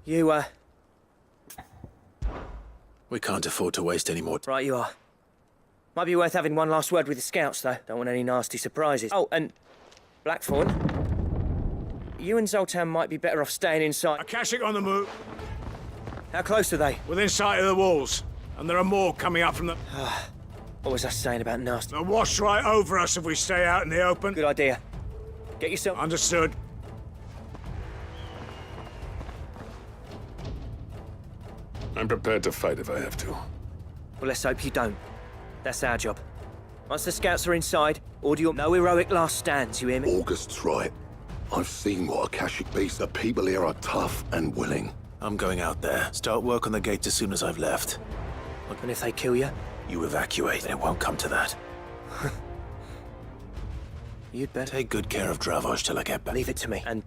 You, We can't afford to waste any more time. Right you are. Might be worth having one last word with the scouts, though. Don't want any nasty surprises. Oh, and Blackthorn, you and Zoltan might be better off staying inside. Akashic on the move. How close are they? Within sight of the walls. And there are more coming up from the... What was I saying about nasty? They'll wash right over us if we stay out in the open. Good idea. Get yourself... Understood. I'm prepared to fight if I have to. Well, let's hope you don't. That's our job. Once the scouts are inside, order your no heroic last stands, you hear me? August's right. I've seen what Akashic beats. The people here are tough and willing. I'm going out there. Start work on the gates as soon as I've left. And if they kill you? You evacuate, and it won't come to that. You'd better... Take good care of Dravost till I get back. Leave it to me, and...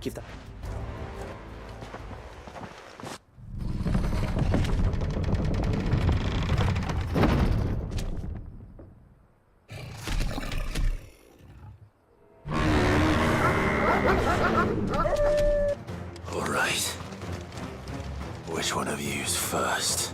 give that... All right. Which one of you's first?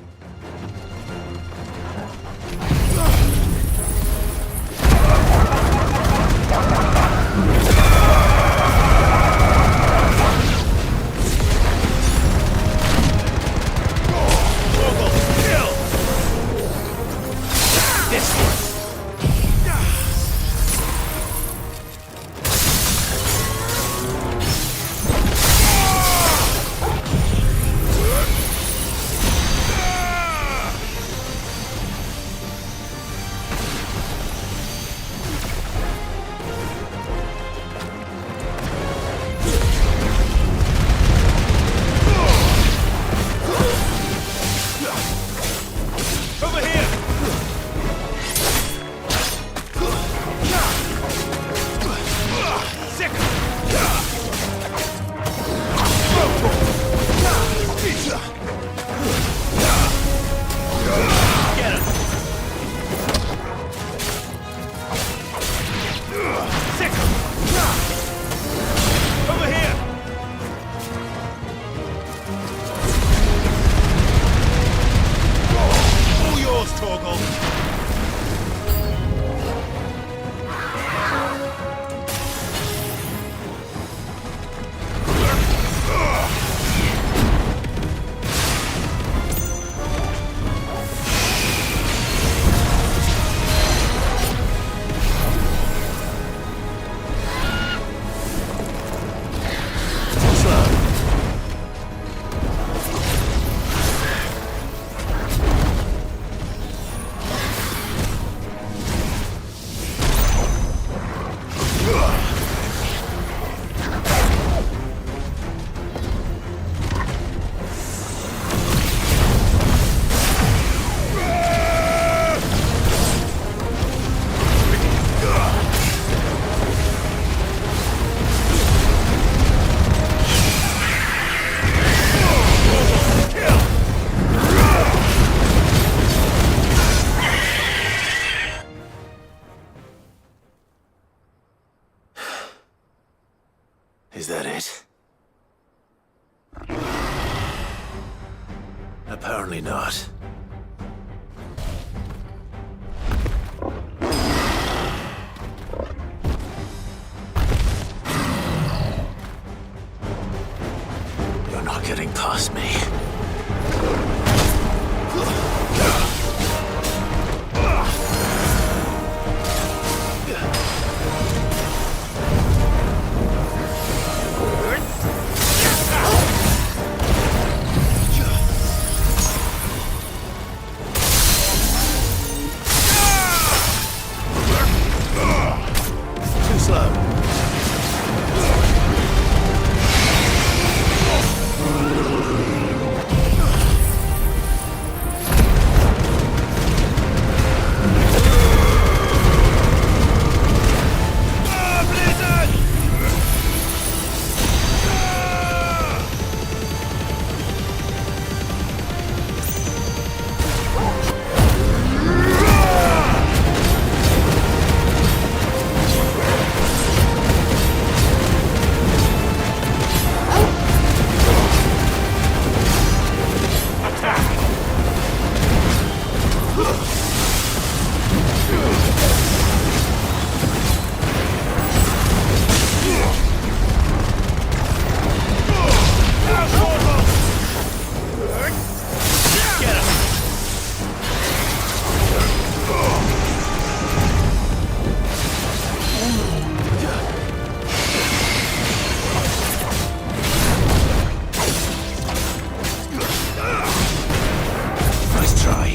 Nice try.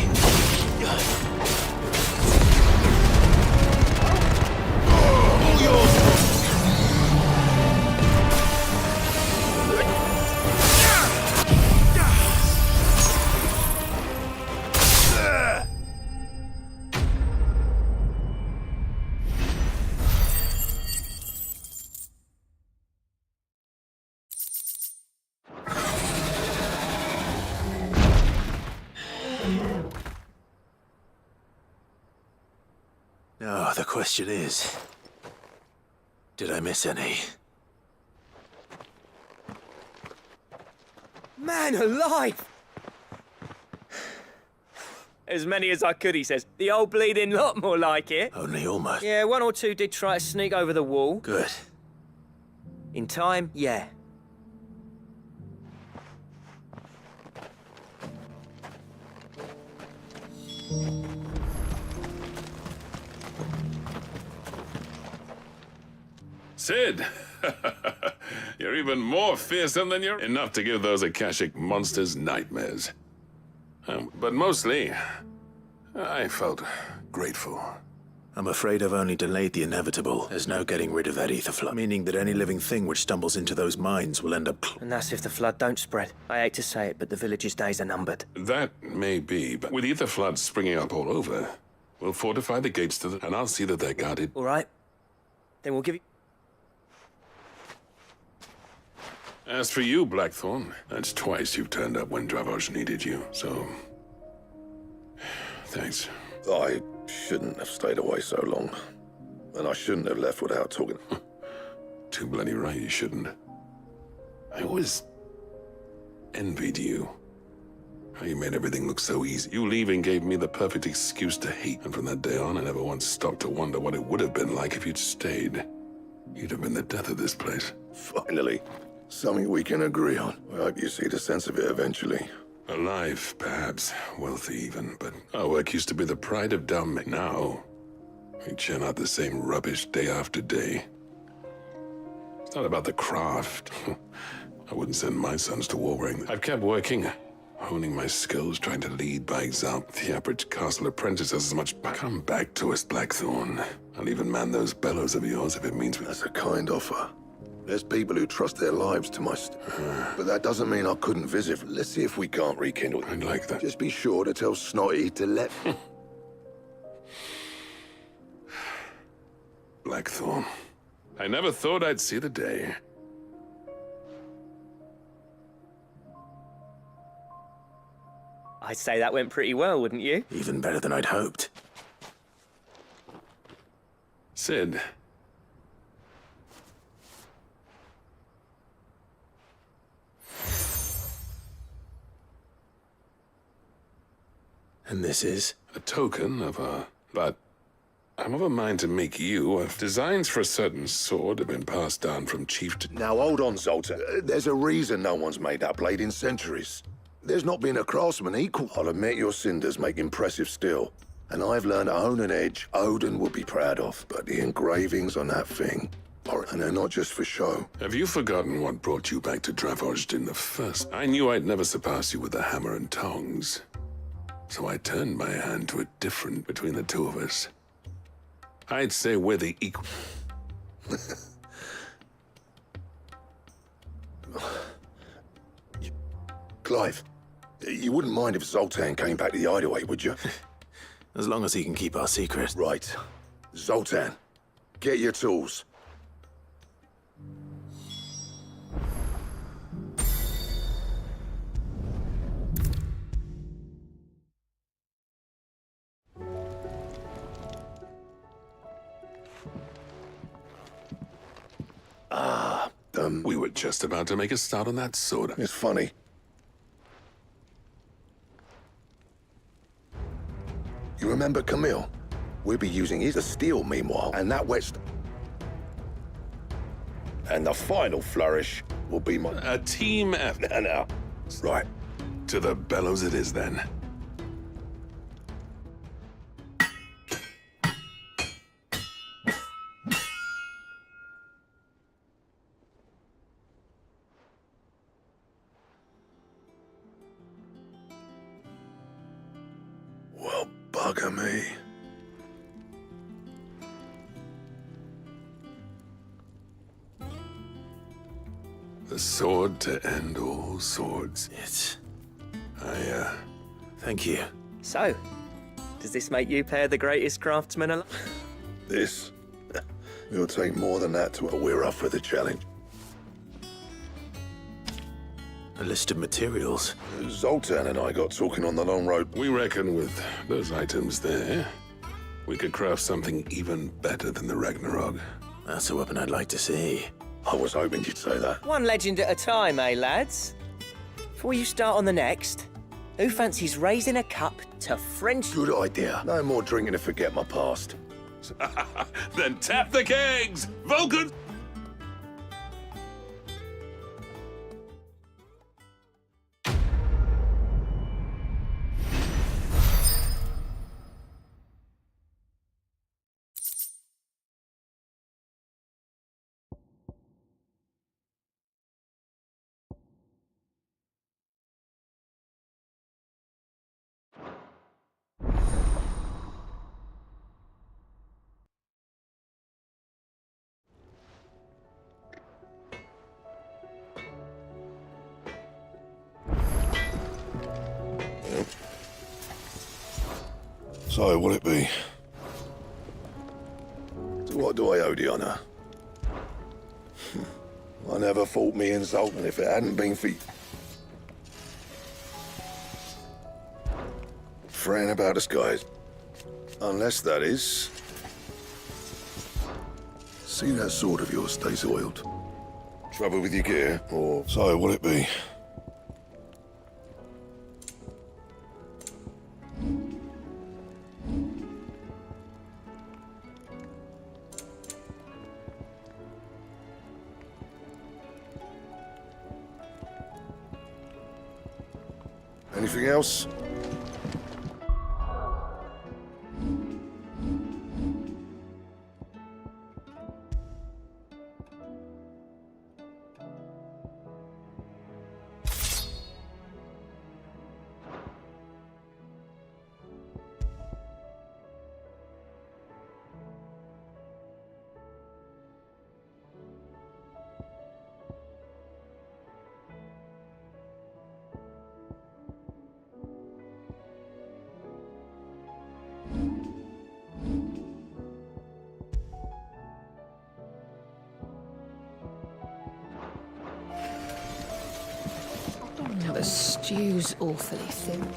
All yours! Now, the question is, did I miss any? Man alive! As many as I could, he says. The old bleeding lot, more like it. Only almost. Yeah, one or two did try to sneak over the wall. Good. In time, yeah. Sid! You're even more fearsome than you're enough to give those Akashic monsters nightmares. But mostly, I felt grateful. I'm afraid I've only delayed the inevitable. There's no getting rid of that ether flood, meaning that any living thing which stumbles into those mines will end up... And that's if the flood don't spread. I hate to say it, but the village's days are numbered. That may be, but with ether floods springing up all over, we'll fortify the gates to the... and I'll see that they're guarded. All right. Then we'll give you... As for you, Blackthorn, that's twice you've turned up when Dravoj needed you, so... thanks. I shouldn't have stayed away so long. And I shouldn't have left without talking. Too bloody right you shouldn't. I always envied you. How you made everything look so easy. You leaving gave me the perfect excuse to hate, and from that day on I never once stopped to wonder what it would have been like if you'd stayed. You'd have been the death of this place. Finally. Something we can agree on. I hope you see the sense of it eventually. Alive, perhaps. Wealthy even, but our work used to be the pride of Dalme. Now, we churn out the same rubbish day after day. It's not about the craft. I wouldn't send my sons to war wearing. I've kept working, honing my skills, trying to lead by example. The average castle apprentice has as much come back to us, Blackthorn. I'll even man those bellows of yours if it means we... That's a kind offer. There's people who trust their lives to my... but that doesn't mean I couldn't visit. Let's see if we can't rekindle. I'd like that. Just be sure to tell Snotty to let... Blackthorn. I never thought I'd see the day. I'd say that went pretty well, wouldn't you? Even better than I'd hoped. Sid. And this is? A token of a... but I'm of a mind to make you... designs for a certain sword have been passed down from chief to... Now hold on, Zoltan. There's a reason no one's made that blade in centuries. There's not been a craftsman equal. I'll admit your cinders make impressive steel. And I've learned to own an edge Odin would be proud of. But the engravings on that thing... and they're not just for show. Have you forgotten what brought you back to Dravoj in the first? I knew I'd never surpass you with the hammer and tongs. So I turned my hand to a difference between the two of us. I'd say we're the equal... Clive, you wouldn't mind if Zoltan came back to the hideaway, would you? As long as he can keep our secret. Right. Zoltan, get your tools. We were just about to make a start on that sword. It's funny. You remember Camille? We'll be using his steel meanwhile, and that wets... And the final flourish will be my... A team effort. No. Right. To the bellows it is, then. Well, bugger me. The sword to end all swords. Thank you. So, does this make you pair the greatest craftsman alive? This? It'll take more than that to... We're up for the challenge. A list of materials. Zoltan and I got talking on the long road. We reckon with those items there, we could craft something even better than the Ragnarok. That's a weapon I'd like to see. I was hoping you'd say that. One legend at a time, eh, lads? Before you start on the next, who fancies raising a cup to French... Good idea. No more drinking to forget my past. Then tap the kegs! Vulcan! So, will it be? To what do I owe the honour? I never fought me and Zoltan if it hadn't been for... Fran about us, guys. Unless, that is... See that sword of yours stays oiled? Trouble with your gear, or... So, will it be? Anything else? The stew's awfully thin.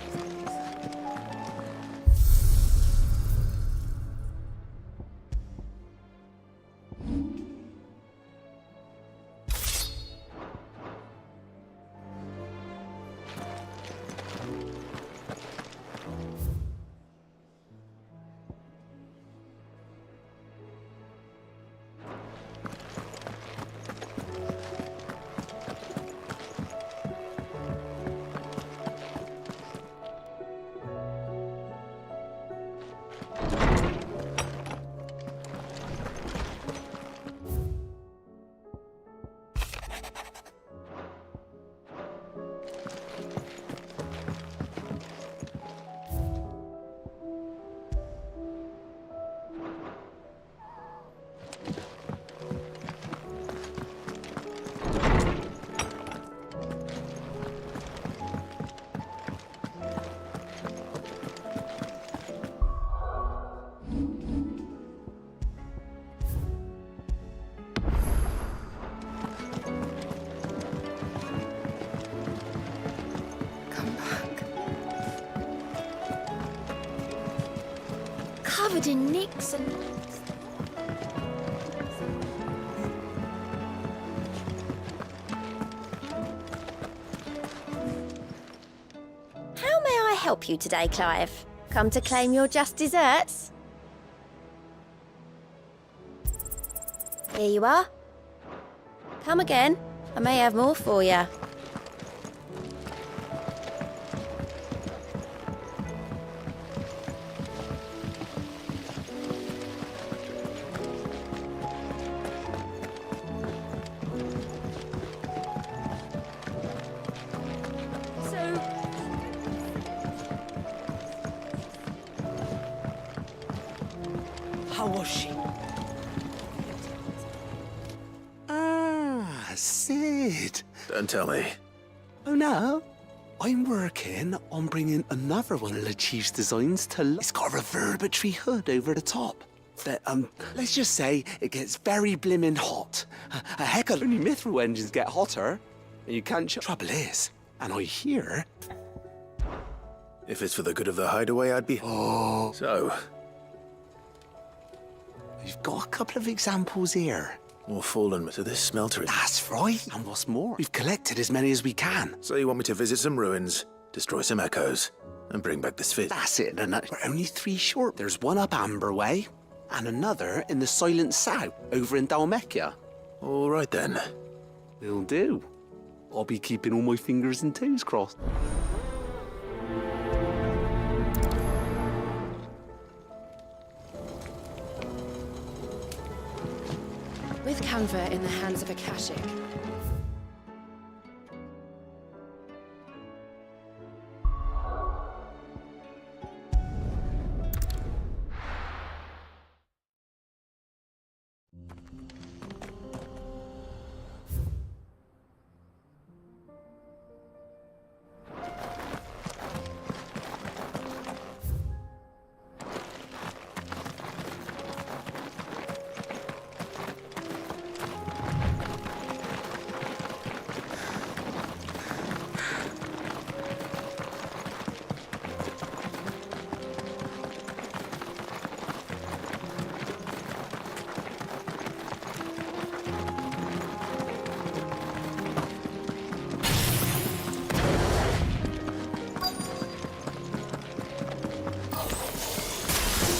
Covered in nicks and... How may I help you today, Clive? Come to claim your just desserts? Here you are. Come again. I may have more for you. How was she? Ah, Sid. Don't tell me. Oh, no. I'm working on bringing another one of the Chief's designs to life. It's got a reverberatory hood over the top. That, let's just say it gets very blimmin' hot. A heck of only mithril engines get hotter. And you can't Trouble is, and I hear... If it's for the good of the hideaway, I'd be... Oh. So? We've got a couple of examples here. More fallen, so this smelter is... That's right. And what's more, we've collected as many as we can. So you want me to visit some ruins, destroy some echoes, and bring back this fit? That's it, and we're only 3 short. There's one up Amber Way, and another in the Silent South, over in Dalmecchia. All right, then. Will do. I'll be keeping all my fingers and toes crossed. With Canva in the hands of Akashic,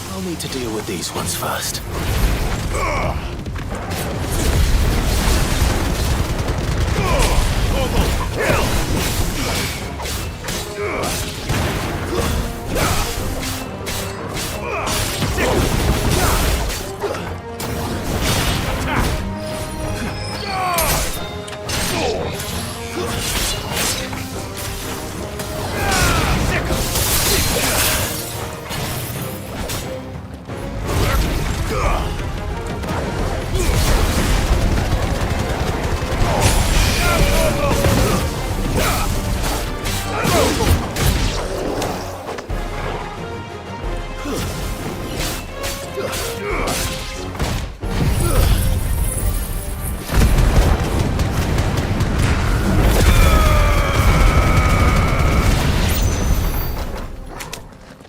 I'll need to deal with these ones first.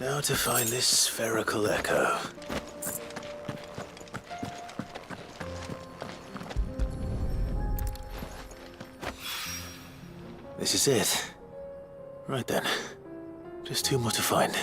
Now to find this spherical echo. This is it. Right then. Just 2 more to find.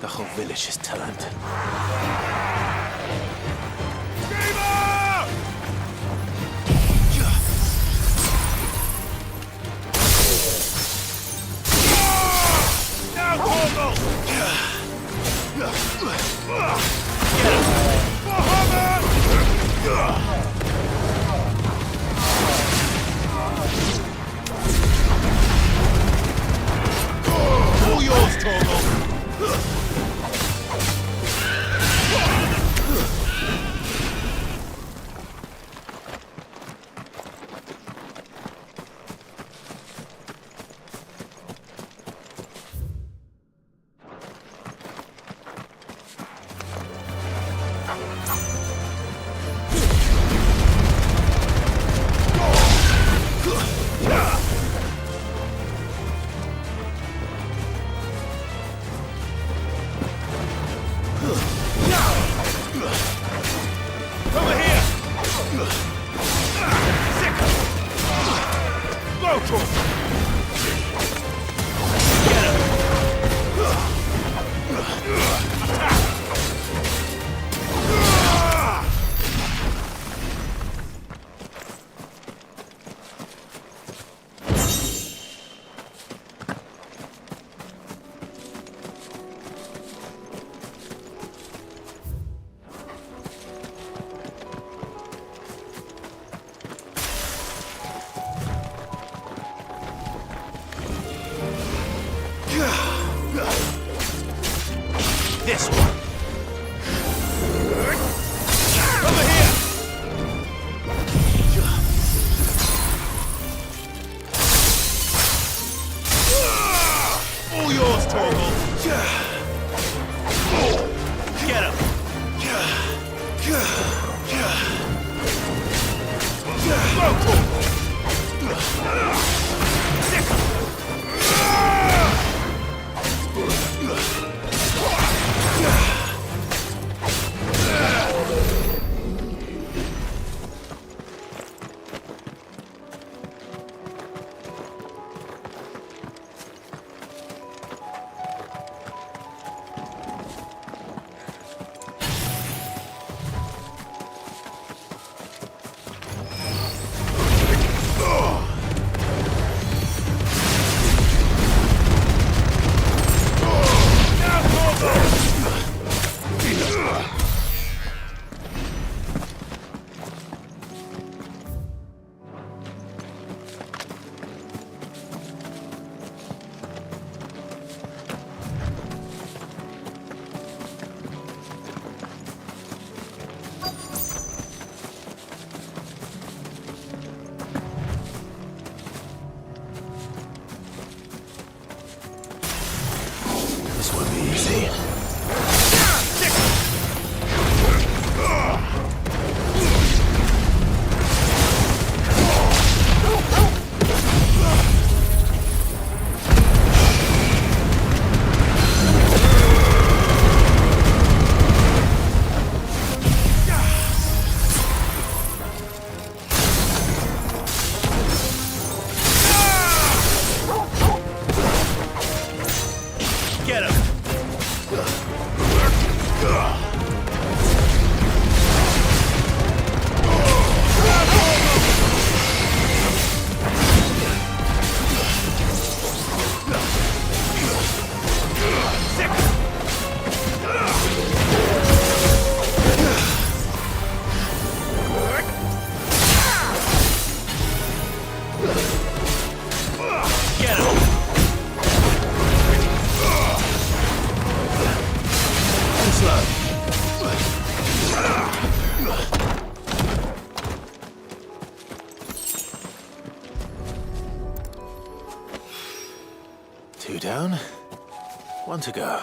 The whole village is turned. Now, Torgal! All yours, Torgal! Over here! Sick! Go, Torgal! Get him! This one. Over here. All yours, Torgal. Get him. Go, Torgal. Sick. This won't be easy. Get him. Get him. Slow. Two down, one to go.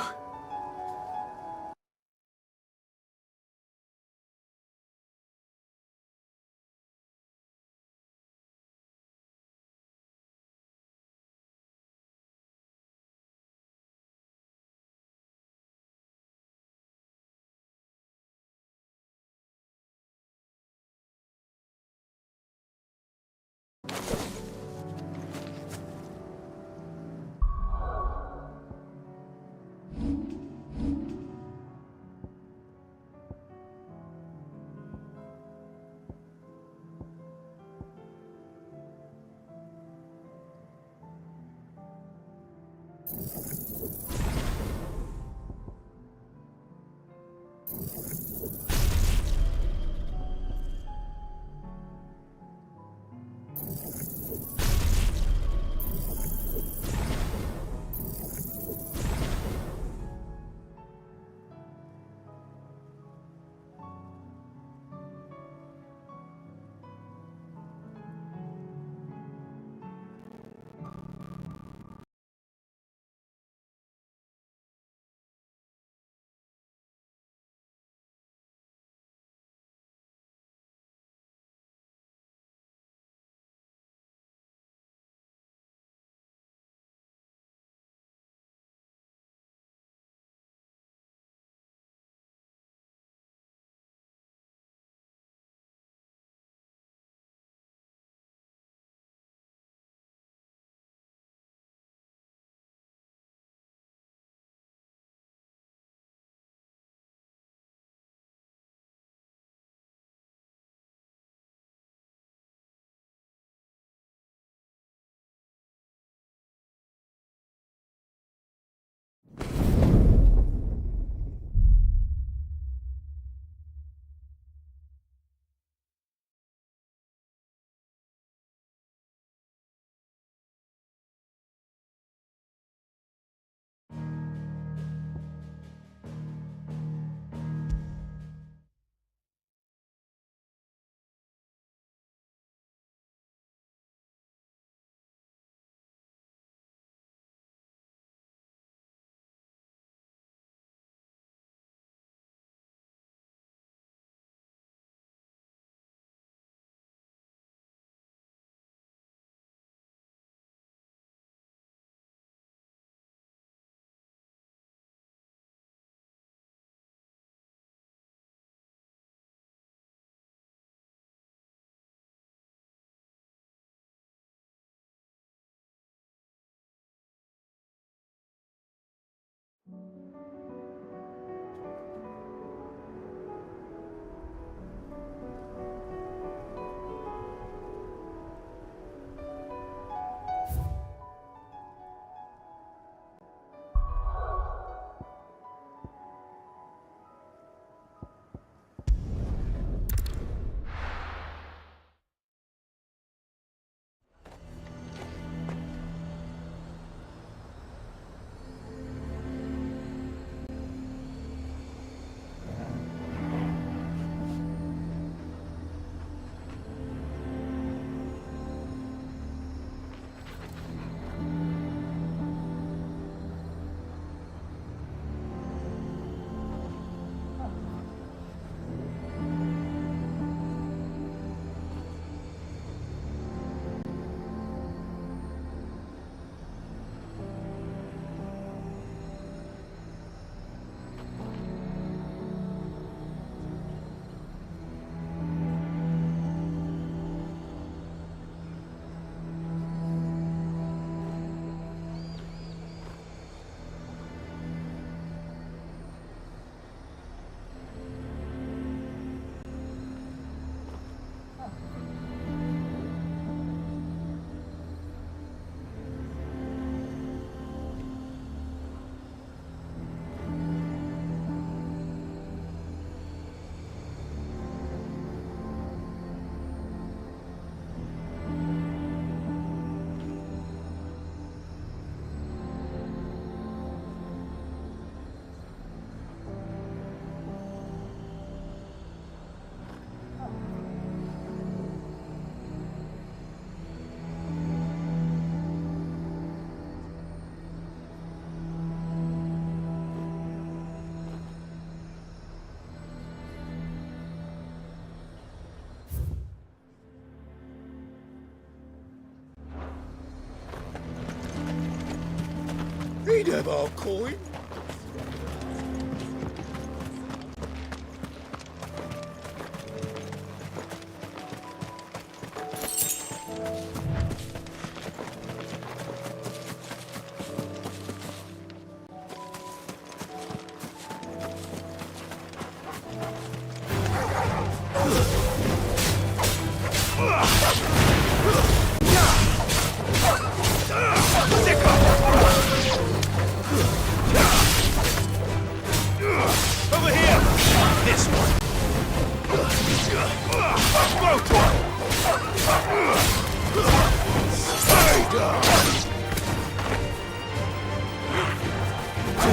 He'd have our coin.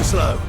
slow.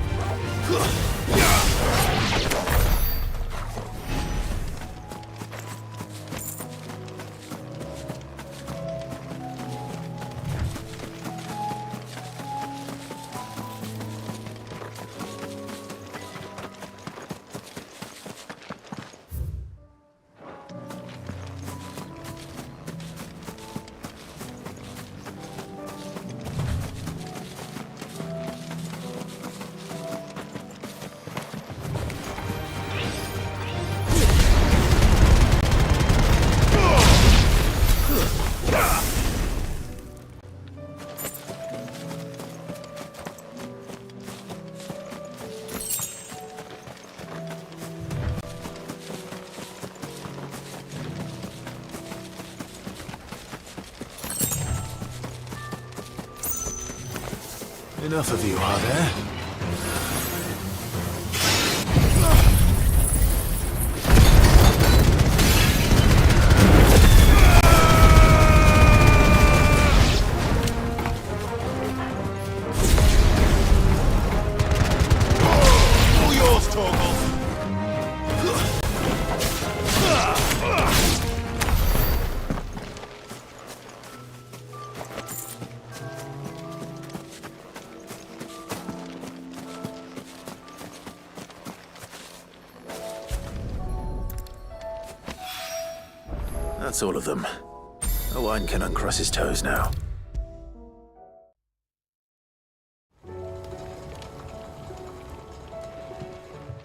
Enough of you, are there? All yours, Torgal. That's all of them. Owain can uncross his toes now.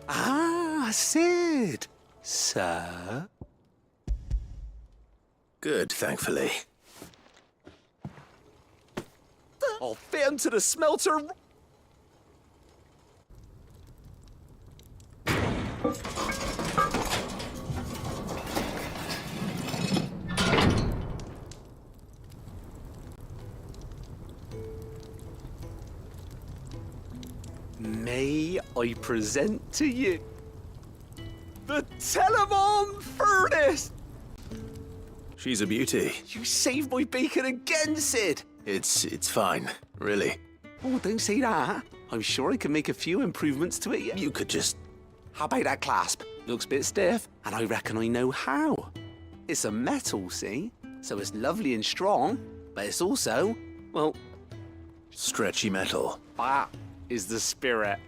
Ah, Sid. Sir? Good, thankfully. I'll fit him to the smelter. May I present to you the Telemon furnace? She's a beauty. You saved my bacon again, Sid. It's fine, really. Oh, don't say that. I'm sure I can make a few improvements to it. You could just... How about that clasp? Looks a bit stiff, and I reckon I know how. It's a metal, see? So it's lovely and strong, but it's also, well... stretchy metal. That is the spirit.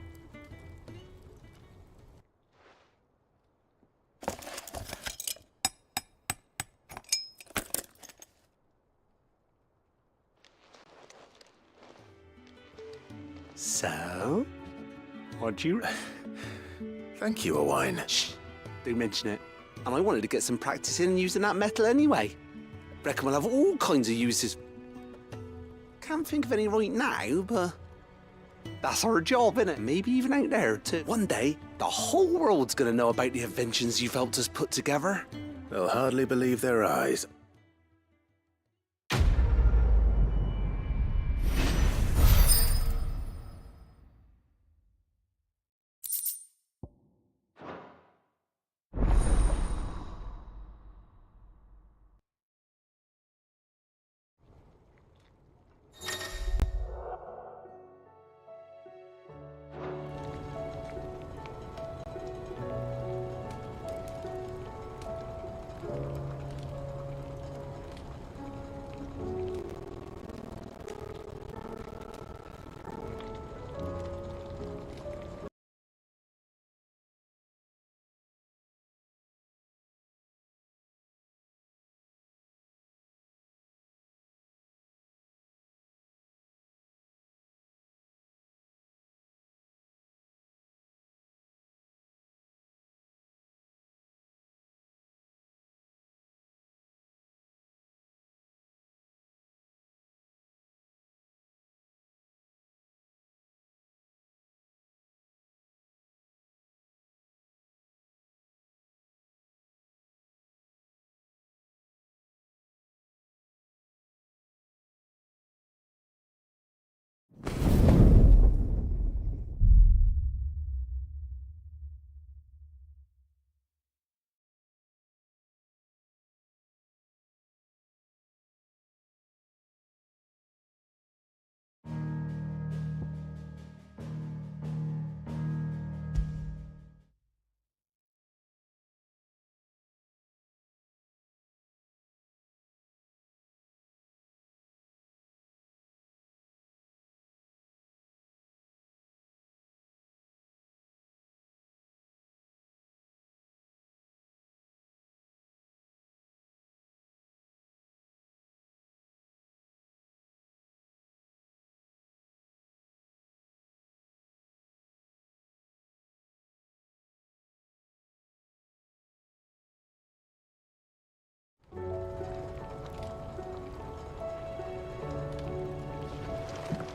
So, what do you... Thank you, Owain. Shh, don't mention it. And I wanted to get some practice in using that metal anyway. Reckon we'll have all kinds of uses. Can't think of any right now, but that's our job, innit? Maybe even out there, too. One day, the whole world's gonna know about the inventions you've helped us put together. They'll hardly believe their eyes.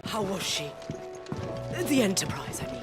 How was she? The Enterprise, I mean.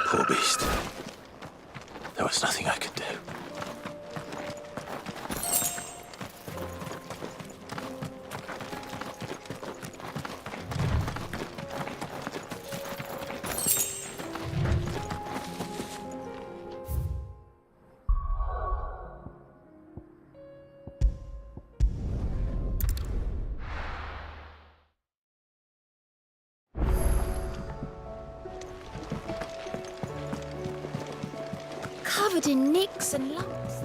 Poor beast. There was nothing I could do. Covered in nicks and lumps.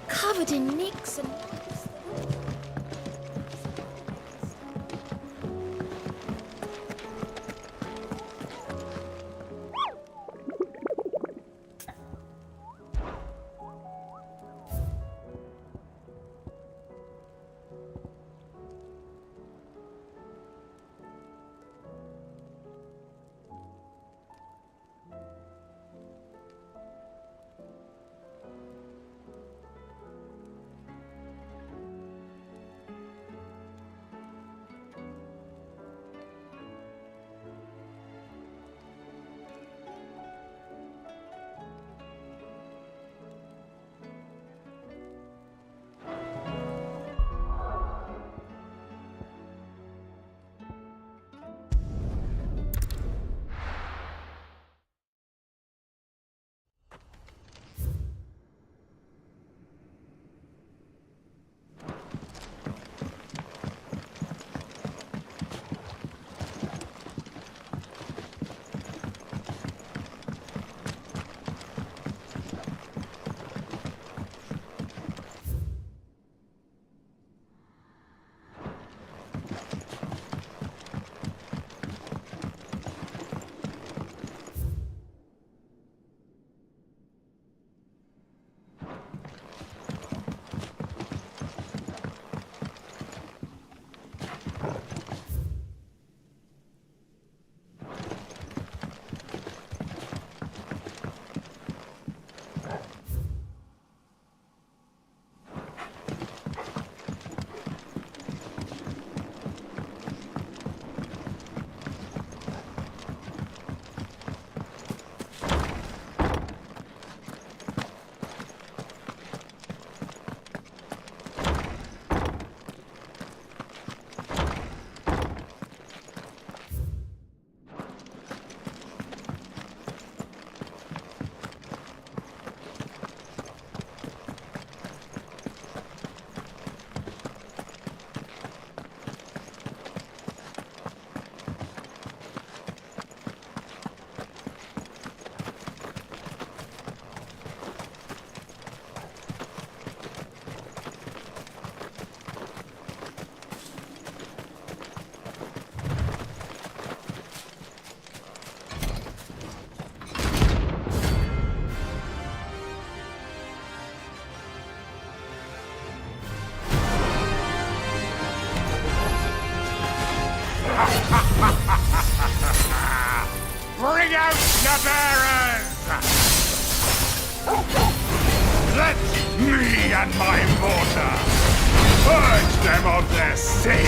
Covered in nicks and lumps. Bring out your bearers! Let me and my mortar purge them of their sin!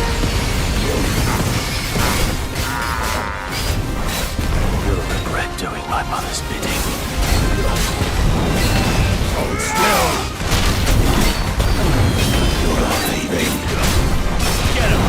You'll regret doing my mother's bidding. Hold still! You're not leaving. Get him!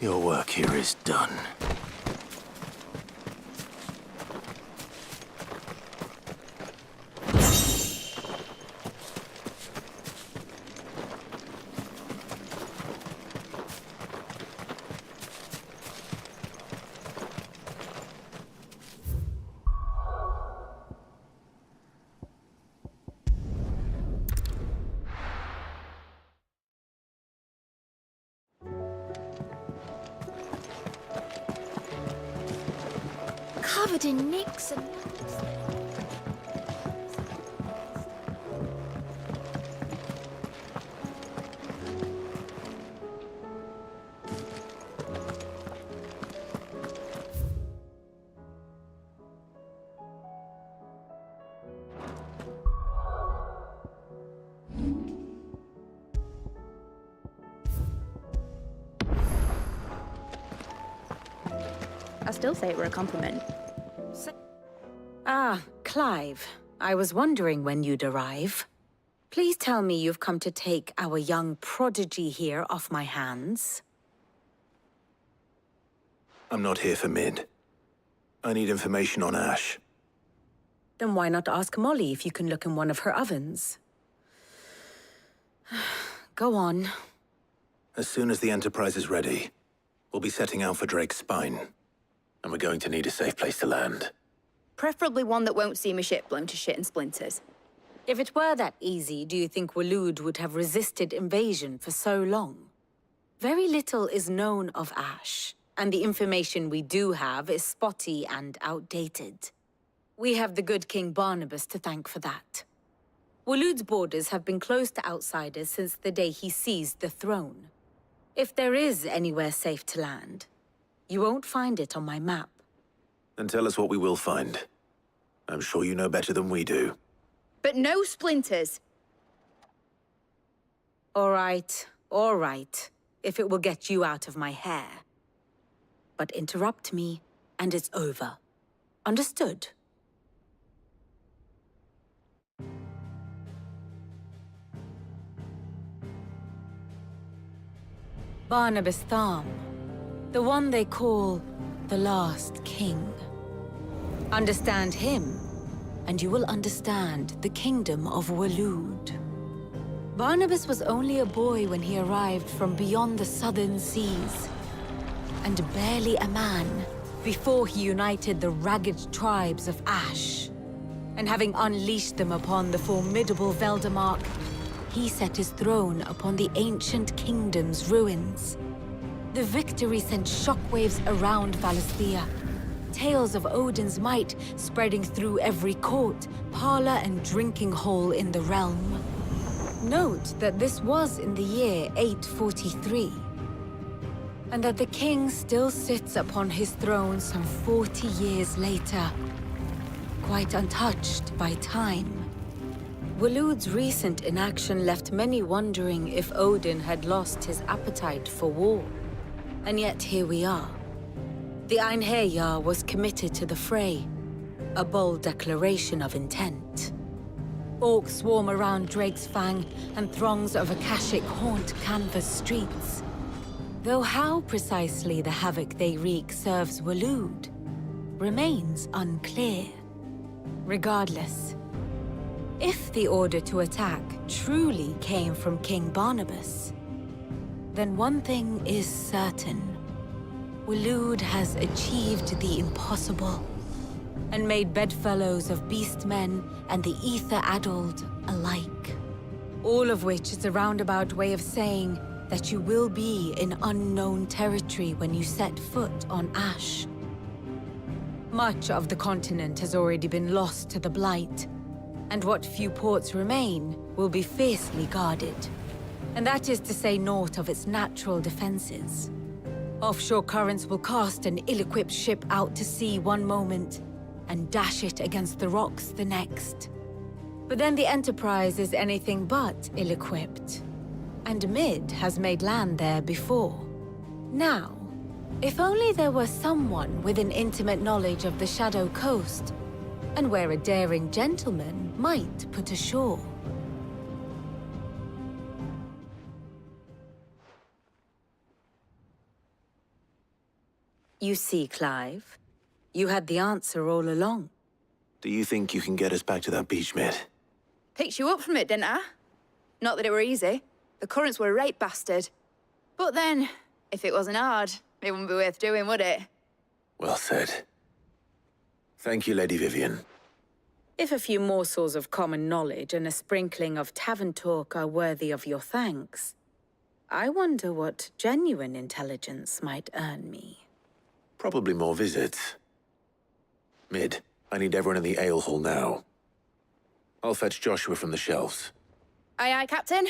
Your work here is done. Covered in nicks and... I still say it were a compliment. Ah, Clive. I was wondering when you'd arrive. Please tell me you've come to take our young prodigy here off my hands. I'm not here for Mid. I need information on Ash. Then why not ask Molly if you can look in one of her ovens? Go on. As soon as the Enterprise is ready, we'll be setting out for Drake's Spine. And we're going to need a safe place to land. Preferably one that won't see my ship blown to shit and splinters. If it were that easy, do you think Waloed would have resisted invasion for so long? Very little is known of Ash, and the information we do have is spotty and outdated. We have the good King Barnabas to thank for that. Waloed's borders have been closed to outsiders since the day he seized the throne. If there is anywhere safe to land, you won't find it on my map. Then tell us what we will find. I'm sure you know better than we do. But no splinters! All right, if it will get you out of my hair. But interrupt me, and it's over. Understood? Barnabas Tharm, the one they call the Last King. Understand him, and you will understand the kingdom of Waloed. Barnabas was only a boy when he arrived from beyond the southern seas, and barely a man before he united the ragged tribes of Ash. And having unleashed them upon the formidable Veldamark, he set his throne upon the ancient kingdom's ruins. The victory sent shockwaves around Valisthea, tales of Odin's might spreading through every court, parlor, and drinking hole in the realm. Note that this was in the year 843, and that the king still sits upon his throne some 40 years later, quite untouched by time. Waloed's recent inaction left many wondering if Odin had lost his appetite for war. And yet here we are. The Einherjar was committed to the fray, a bold declaration of intent. Orcs swarm around Drake's Fang, and throngs of Akashic haunt Canva's streets. Though how precisely the havoc they wreak serves Waloed remains unclear. Regardless, if the order to attack truly came from King Barnabas, then one thing is certain. Waloed has achieved the impossible, and made bedfellows of beastmen and the ether-addled alike. All of which is a roundabout way of saying that you will be in unknown territory when you set foot on Ash. Much of the continent has already been lost to the Blight, and what few ports remain will be fiercely guarded. And that is to say naught of its natural defenses. Offshore currents will cast an ill-equipped ship out to sea one moment, and dash it against the rocks the next. But then the Enterprise is anything but ill-equipped, and Mid has made land there before. Now, if only there were someone with an intimate knowledge of the Shadow Coast, and where a daring gentleman might put ashore. You see, Clive, you had the answer all along. Do you think you can get us back to that beach, Mid? Picked you up from it, didn't I? Not that it were easy. The currents were a right bastard. But then, if it wasn't hard, it wouldn't be worth doing, would it? Well said. Thank you, Lady Vivian. If a few morsels of common knowledge and a sprinkling of tavern talk are worthy of your thanks, I wonder what genuine intelligence might earn me. Probably more visits. Mid, I need everyone in the ale hall now. I'll fetch Joshua from the shelves. Aye, aye, Captain.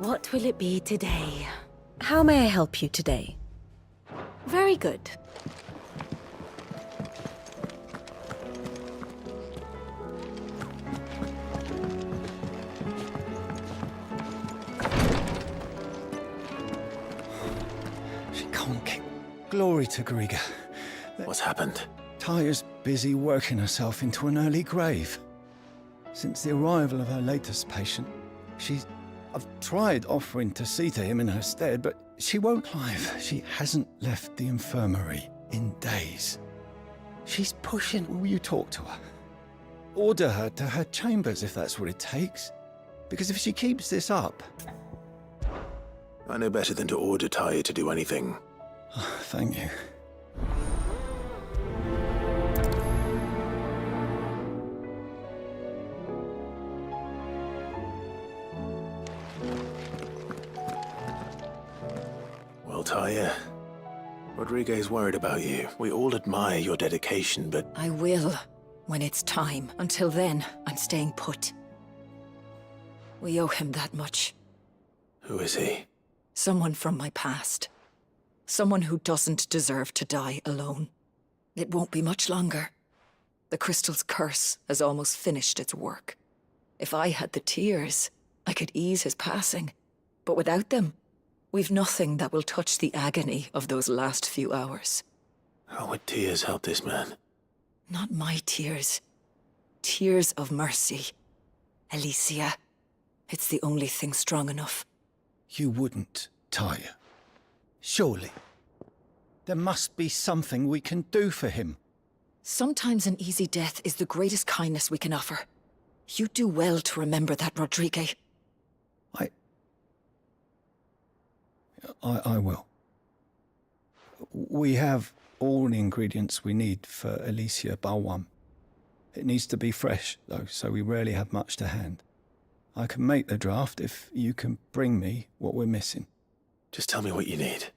What will it be today? How may I help you today? Very good. She can't keep. Glory to Griga. What's happened? Taya's busy working herself into an early grave. Since the arrival of her latest patient, I've tried offering to see to him in her stead, but she won't live. She hasn't left the infirmary in days. She's pushing. Will you talk to her? Order her to her chambers if that's what it takes. Because if she keeps this up... I know better than to order Taya to do anything. Oh, thank you. Well, Taya, Rodriguez worried about you. We all admire your dedication, but... I will, when it's time. Until then, I'm staying put. We owe him that much. Who is he? Someone from my past. Someone who doesn't deserve to die alone. It won't be much longer. The crystal's curse has almost finished its work. If I had the tears, I could ease his passing. But without them, we've nothing that will touch the agony of those last few hours. How would tears help this man? Not my tears. Tears of mercy. Alicia, it's the only thing strong enough. You wouldn't, Taya. Surely. There must be something we can do for him. Sometimes an easy death is the greatest kindness we can offer. You do well to remember that, Rodriguez. I will. We have all the ingredients we need for Alicia Balwam. It needs to be fresh, though, so we rarely have much to hand. I can make the draft if you can bring me what we're missing. Just tell me what you need.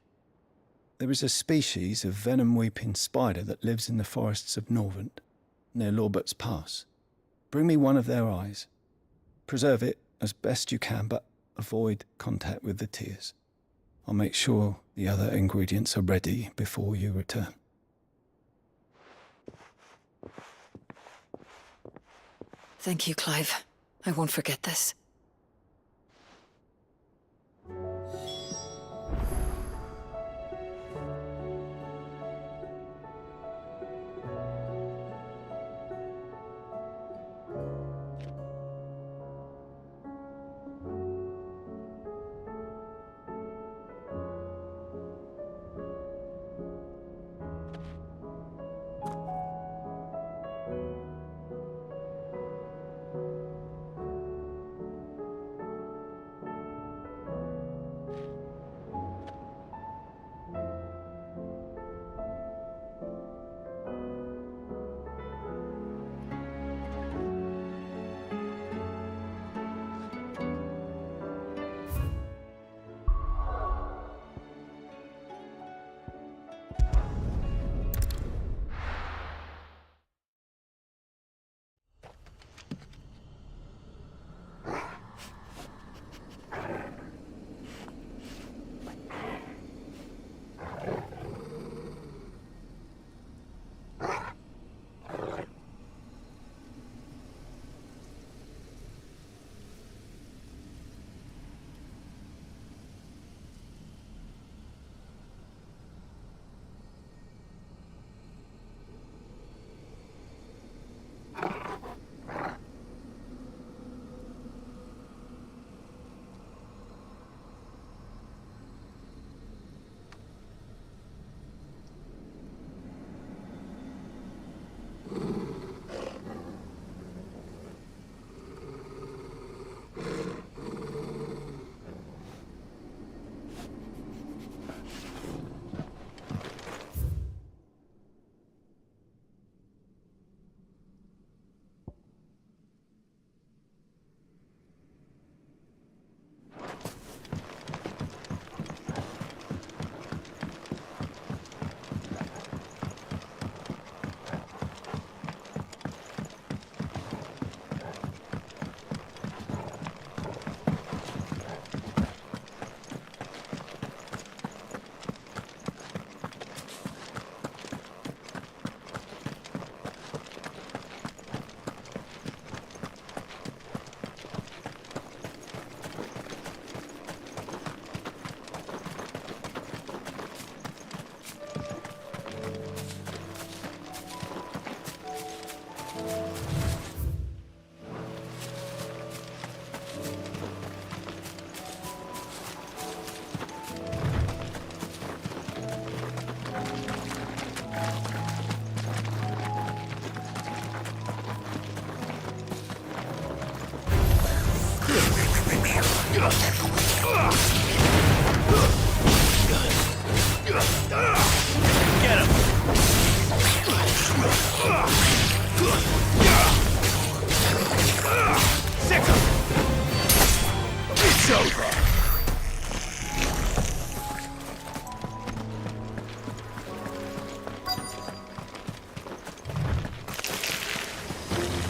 There is a species of venom-weeping spider that lives in the forests of Norvent, near Lorbert's Pass. Bring me one of their eyes. Preserve it as best you can, but avoid contact with the tears. I'll make sure the other ingredients are ready before you return. Thank you, Clive. I won't forget this.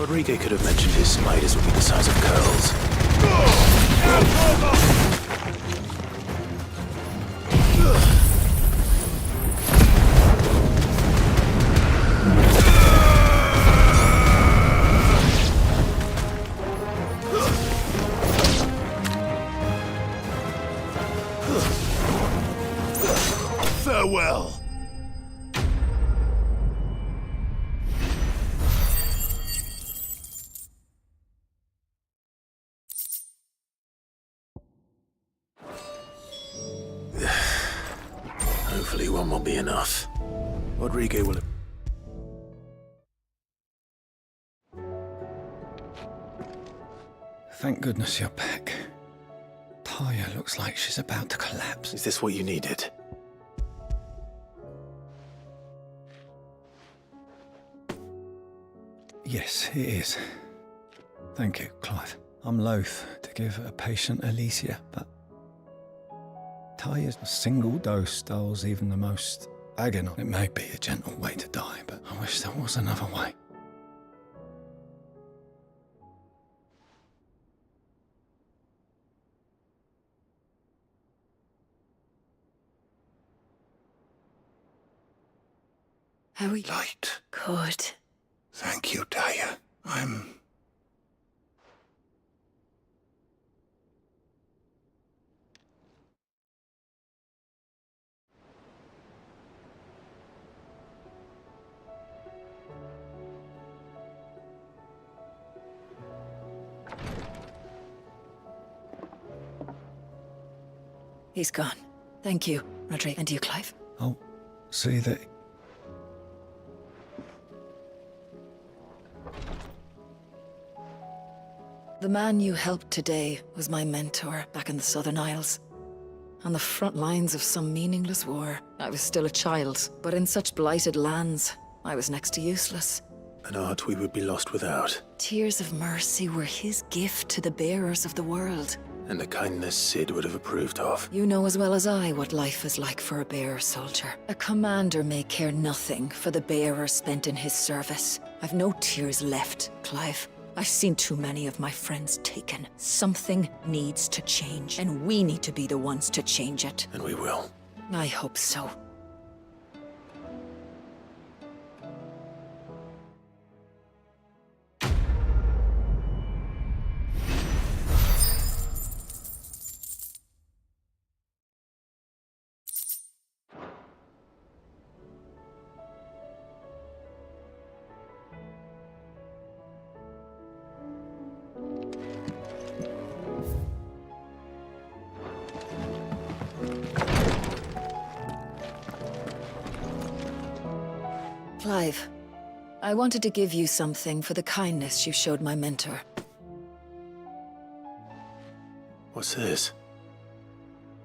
Rodrigo could have mentioned his spiders would be the size of curls. Farewell. Hopefully one will be enough. Rodrigo will... Thank goodness you're back. Taya looks like she's about to collapse. Is this what you needed? Yes, it is. Thank you, Clive. I'm loath to give a patient Alicia, but Taya's single dose dulls even the most agonizing. It may be a gentle way to die, but I wish there was another way. How are you? Light. Good. Thank you, Taya. I'm... He's gone. Thank you, Rodrigo. And you, Clive? I'll see that... The man you helped today was my mentor back in the Southern Isles. On the front lines of some meaningless war. I was still a child, but in such blighted lands, I was next to useless. An art we would be lost without. Tears of mercy were his gift to the bearers of the world. And a kindness Sid would have approved of. You know as well as I what life is like for a bearer soldier. A commander may care nothing for the bearer spent in his service. I've no tears left, Clive. I've seen too many of my friends taken. Something needs to change, and we need to be the ones to change it. And we will. I hope so. Clive, I wanted to give you something for the kindness you showed my mentor. What's this?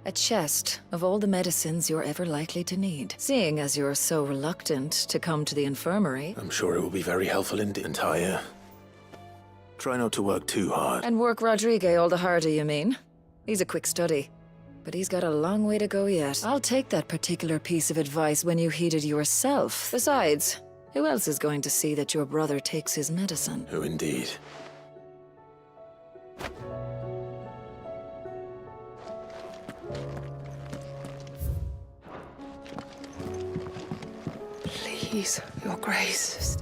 A chest of all the medicines you're ever likely to need. Seeing as you're so reluctant to come to the infirmary... I'm sure it will be very helpful indeed. Taya. Try not to work too hard. And work Rodrigo all the harder, you mean? He's a quick study. But he's got a long way to go yet. I'll take that particular piece of advice when you heed it yourself. Besides, who else is going to see that your brother takes his medicine? Who indeed? Please, your grace,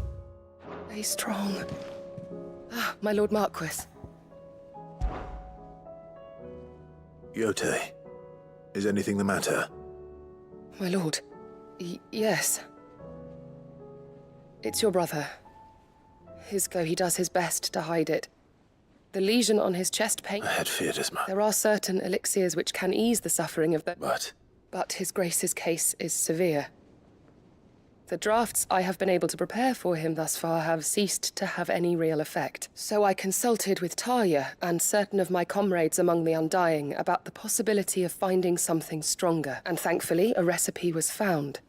stay strong. Ah, my lord Marquis. Yote. Is anything the matter? My lord. Yes. It's your brother. Hisco, he does his best to hide it. The lesion on his chest pain... I had feared as much. There are certain elixirs which can ease the suffering of the... But his grace's case is severe. The drafts I have been able to prepare for him thus far have ceased to have any real effect. So I consulted with Taya and certain of my comrades among the Undying about the possibility of finding something stronger. And thankfully, a recipe was found.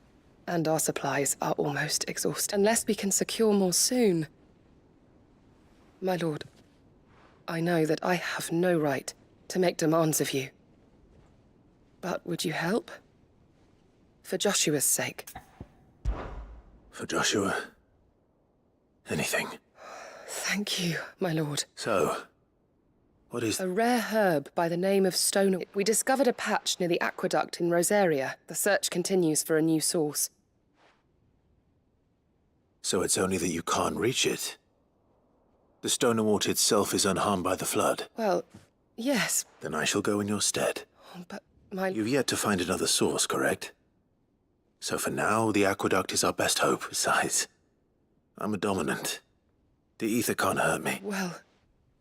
And our supplies are almost exhausted. Unless we can secure more soon. My lord, I know that I have no right to make demands of you. But would you help? For Joshua's sake. For Joshua? Anything. Thank you, my lord. So, what is... A rare herb by the name of stone. We discovered a patch near the aqueduct in Rosaria. The search continues for a new source. So it's only that you can't reach it? The stone wort itself is unharmed by the flood? Well, yes. Then I shall go in your stead. But my... You've yet to find another source, correct? So for now, the aqueduct is our best hope. Besides, I'm a dominant. The ether can't hurt me. Well,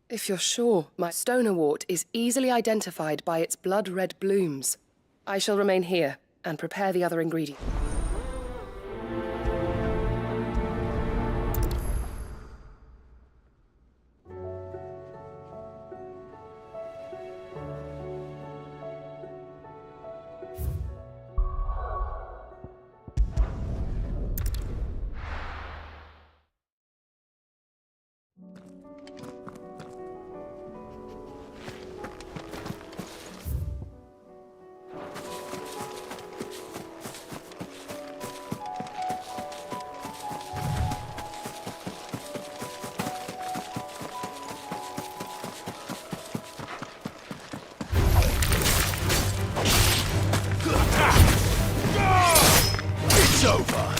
if you're sure, my stoner wort is easily identified by its blood-red blooms. I shall remain here and prepare the other ingredients. It's over.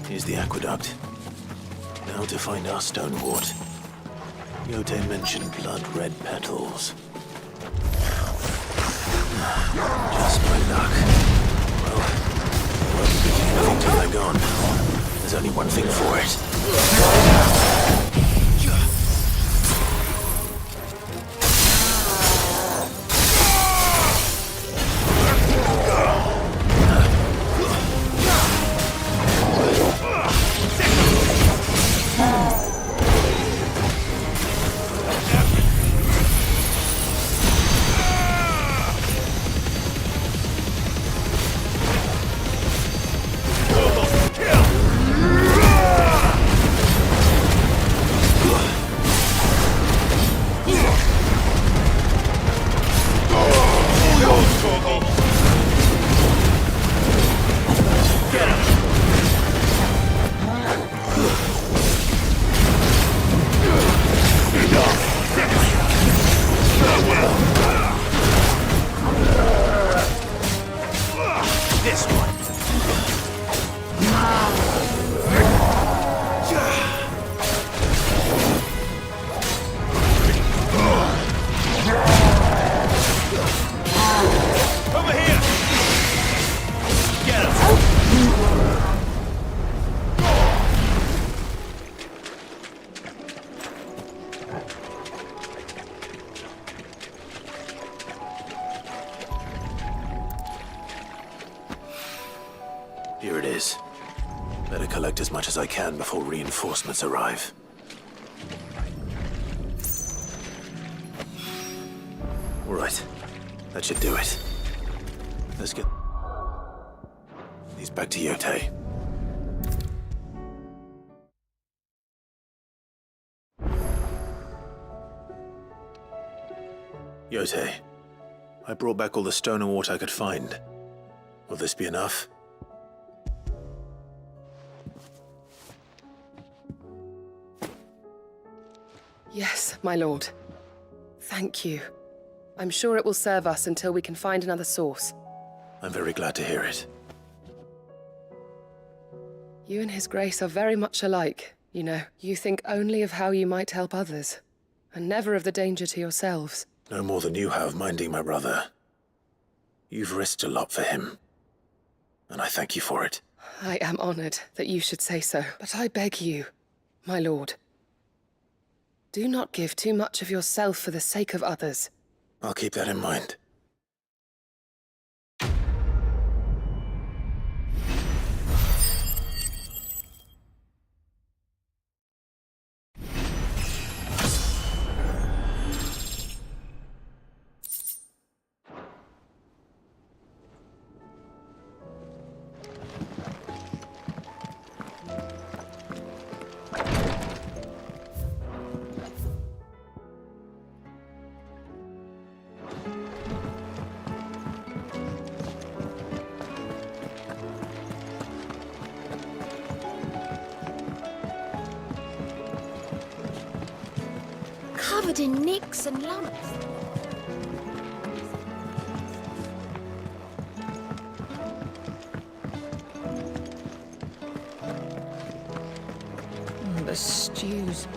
Here's the aqueduct. Now to find our stone wort. Yote mentioned blood-red petals. Just my luck. Well, I won't be doing nothing till they're gone. There's only one thing for it. Here it is. Better collect as much as I can before reinforcements arrive. All right. That should do it. Let's get these back to Yote. Yote, I brought back all the stone and wort I could find. Will this be enough? Yes, my lord. Thank you. I'm sure it will serve us until we can find another source. I'm very glad to hear it. You and His Grace are very much alike, you know. You think only of how you might help others, and never of the danger to yourselves. No more than you have minding my brother. You've risked a lot for him, and I thank you for it. I am honored that you should say so, but I beg you, my lord, do not give too much of yourself for the sake of others. I'll keep that in mind. Covered in nicks and lumps. The stew's